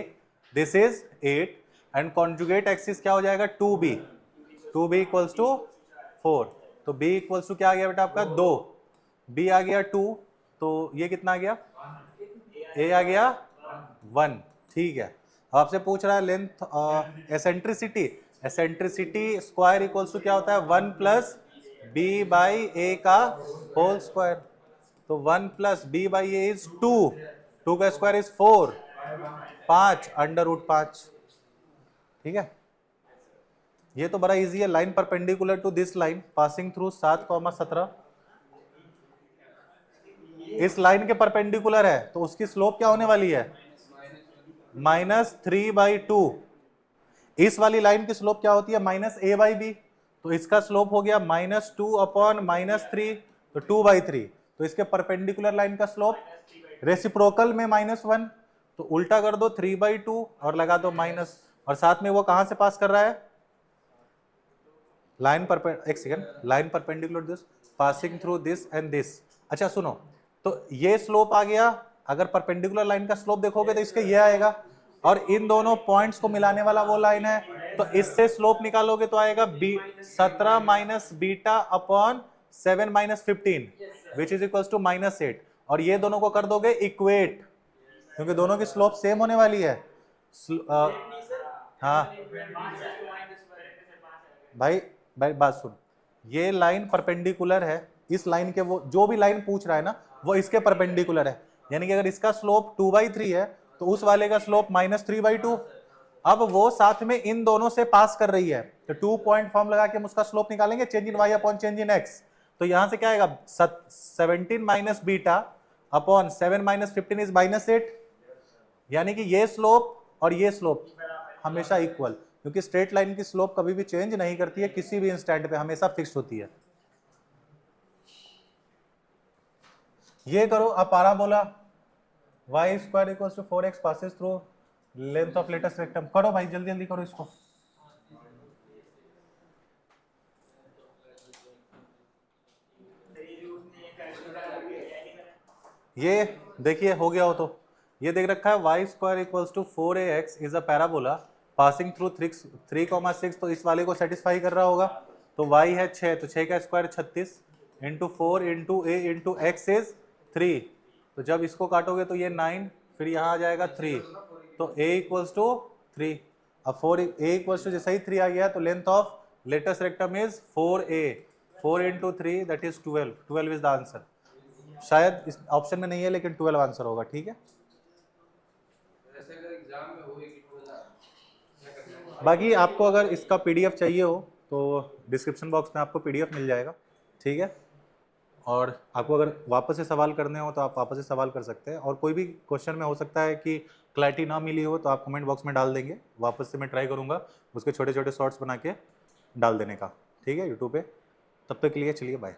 this is 8 and conjugate axis क्या हो जाएगा 2b इक्वल्स टू 4। तो b इक्वल्स टू क्या आ गया बेटा आपका 2, b आ गया 2, तो ये कितना आ गया, a आ गया 1। ठीक है, अब आपसे पूछ रहा है length eccentricity square equals to क्या होता है 1 प्लस b बाई a का होल स्क्वायर। तो 1 plus b by a is 2, 2 का स्क्वायर इज 4, 5 √5। ठीक है, ये तो बड़ा इजी है। Line perpendicular to this line passing through 7,17 इस लाइन के परपेंडिकुलर है, तो उसकी स्लोप क्या होने वाली है -3/2। इस वाली लाइन की स्लोप क्या होती है -a/b, तो इसका स्लोप हो गया -2 अपॉन -3, तो 2/3। तो इसके परपेंडिकुलर लाइन का स्लोप रेसिप्रोकल में -1, तो उल्टा कर दो 3/2 और लगा दो माइनस, और साथ में वो कहां से पास कर रहा है, line perpendicular this passing through this and this. अच्छा सुनो, तो ये स्लोप आ गया, अगर परपेंडिकुलर लाइन का स्लोप देखोगे तो इसके ये आएगा, और इन दोनों पॉइंट्स को मिलाने वाला वो लाइन है, तो इससे स्लोप निकालोगे तो आएगा 17 minus beta upon 7 minus 15 which is equals to -8, और ये दोनों को कर दोगे इक्वेट, क्योंकि दोनों की स्लोप सेम होने वाली है। हाँ भाई बात सुन, ये लाइन परपेंडिकुलर है इस लाइन के, वो जो भी लाइन पूछ रहा है ना वो इसके परपेंडिकुलर है, यानी कि अगर इसका स्लोप 2/3 है तो उस वाले का स्लोप -3/2। अब वो साथ में इन दोनों से पास कर रही है, तो 2 पॉइंट फॉर्म लगा के हम उसका स्लोप निकालेंगे, change in y upon change in x। तो यहां से क्या आएगा 17 minus beta upon 7 minus 15 is -8, यानी कि ये स्लोप और ये स्लोप हमेशा इक्वल, क्योंकि स्ट्रेट लाइन की स्लोप कभी भी चेंज नहीं करती है, किसी भी इंस्टेंट पे हमेशा फिक्स्ड होती है। ये करो, अब parabola y² = 4x passes through length of latus rectum करो भाई, जल्दी जल्दी करो इसको। ये देखिए हो गया हो तो, ये देख रखा है y square equals to 4ax is a parabola passing through 3,6, तो इस वाले को सेटिस्फाई कर रहा होगा। तो y है 6, तो 6 का square 36 into 4 into A into x is 3, तो जब इसको काटोगे तो ये 9, फिर यहाँ आ जाएगा 3, तो a इक्वल्स टू 3। अब 4a इक्वल्स टू जैसे ही 3 आ गया तो length of latest rectum is 4a, 4 into 3 that is 12 is the answer. शायद इस ऑप्शन में नहीं है लेकिन 12 आंसर होगा, ठीक है। ऐसे अगर एग्जाम में हो एक क्या करना है? बाकी आपको अगर इसका पीडीएफ चाहिए हो तो डिस्क्रिप्शन बॉक्स में आपको पीडीएफ मिल जाएगा, ठीक है। और आपको अगर वापस से सवाल करने हो तो आप वापस से सवाल कर सकते हैं, और कोई भी क्वेश्चन में हो सकता है कि क्लैरिटी ना मिली हो तो आप कमेंट बॉक्स में डाल देंगे, वापस से मैं ट्राई करूँगा उसके छोटे छोटे शॉर्ट्स बना के डाल देने का, ठीक है, यूट्यूब पे। तब तक के लिए चलिए बाय।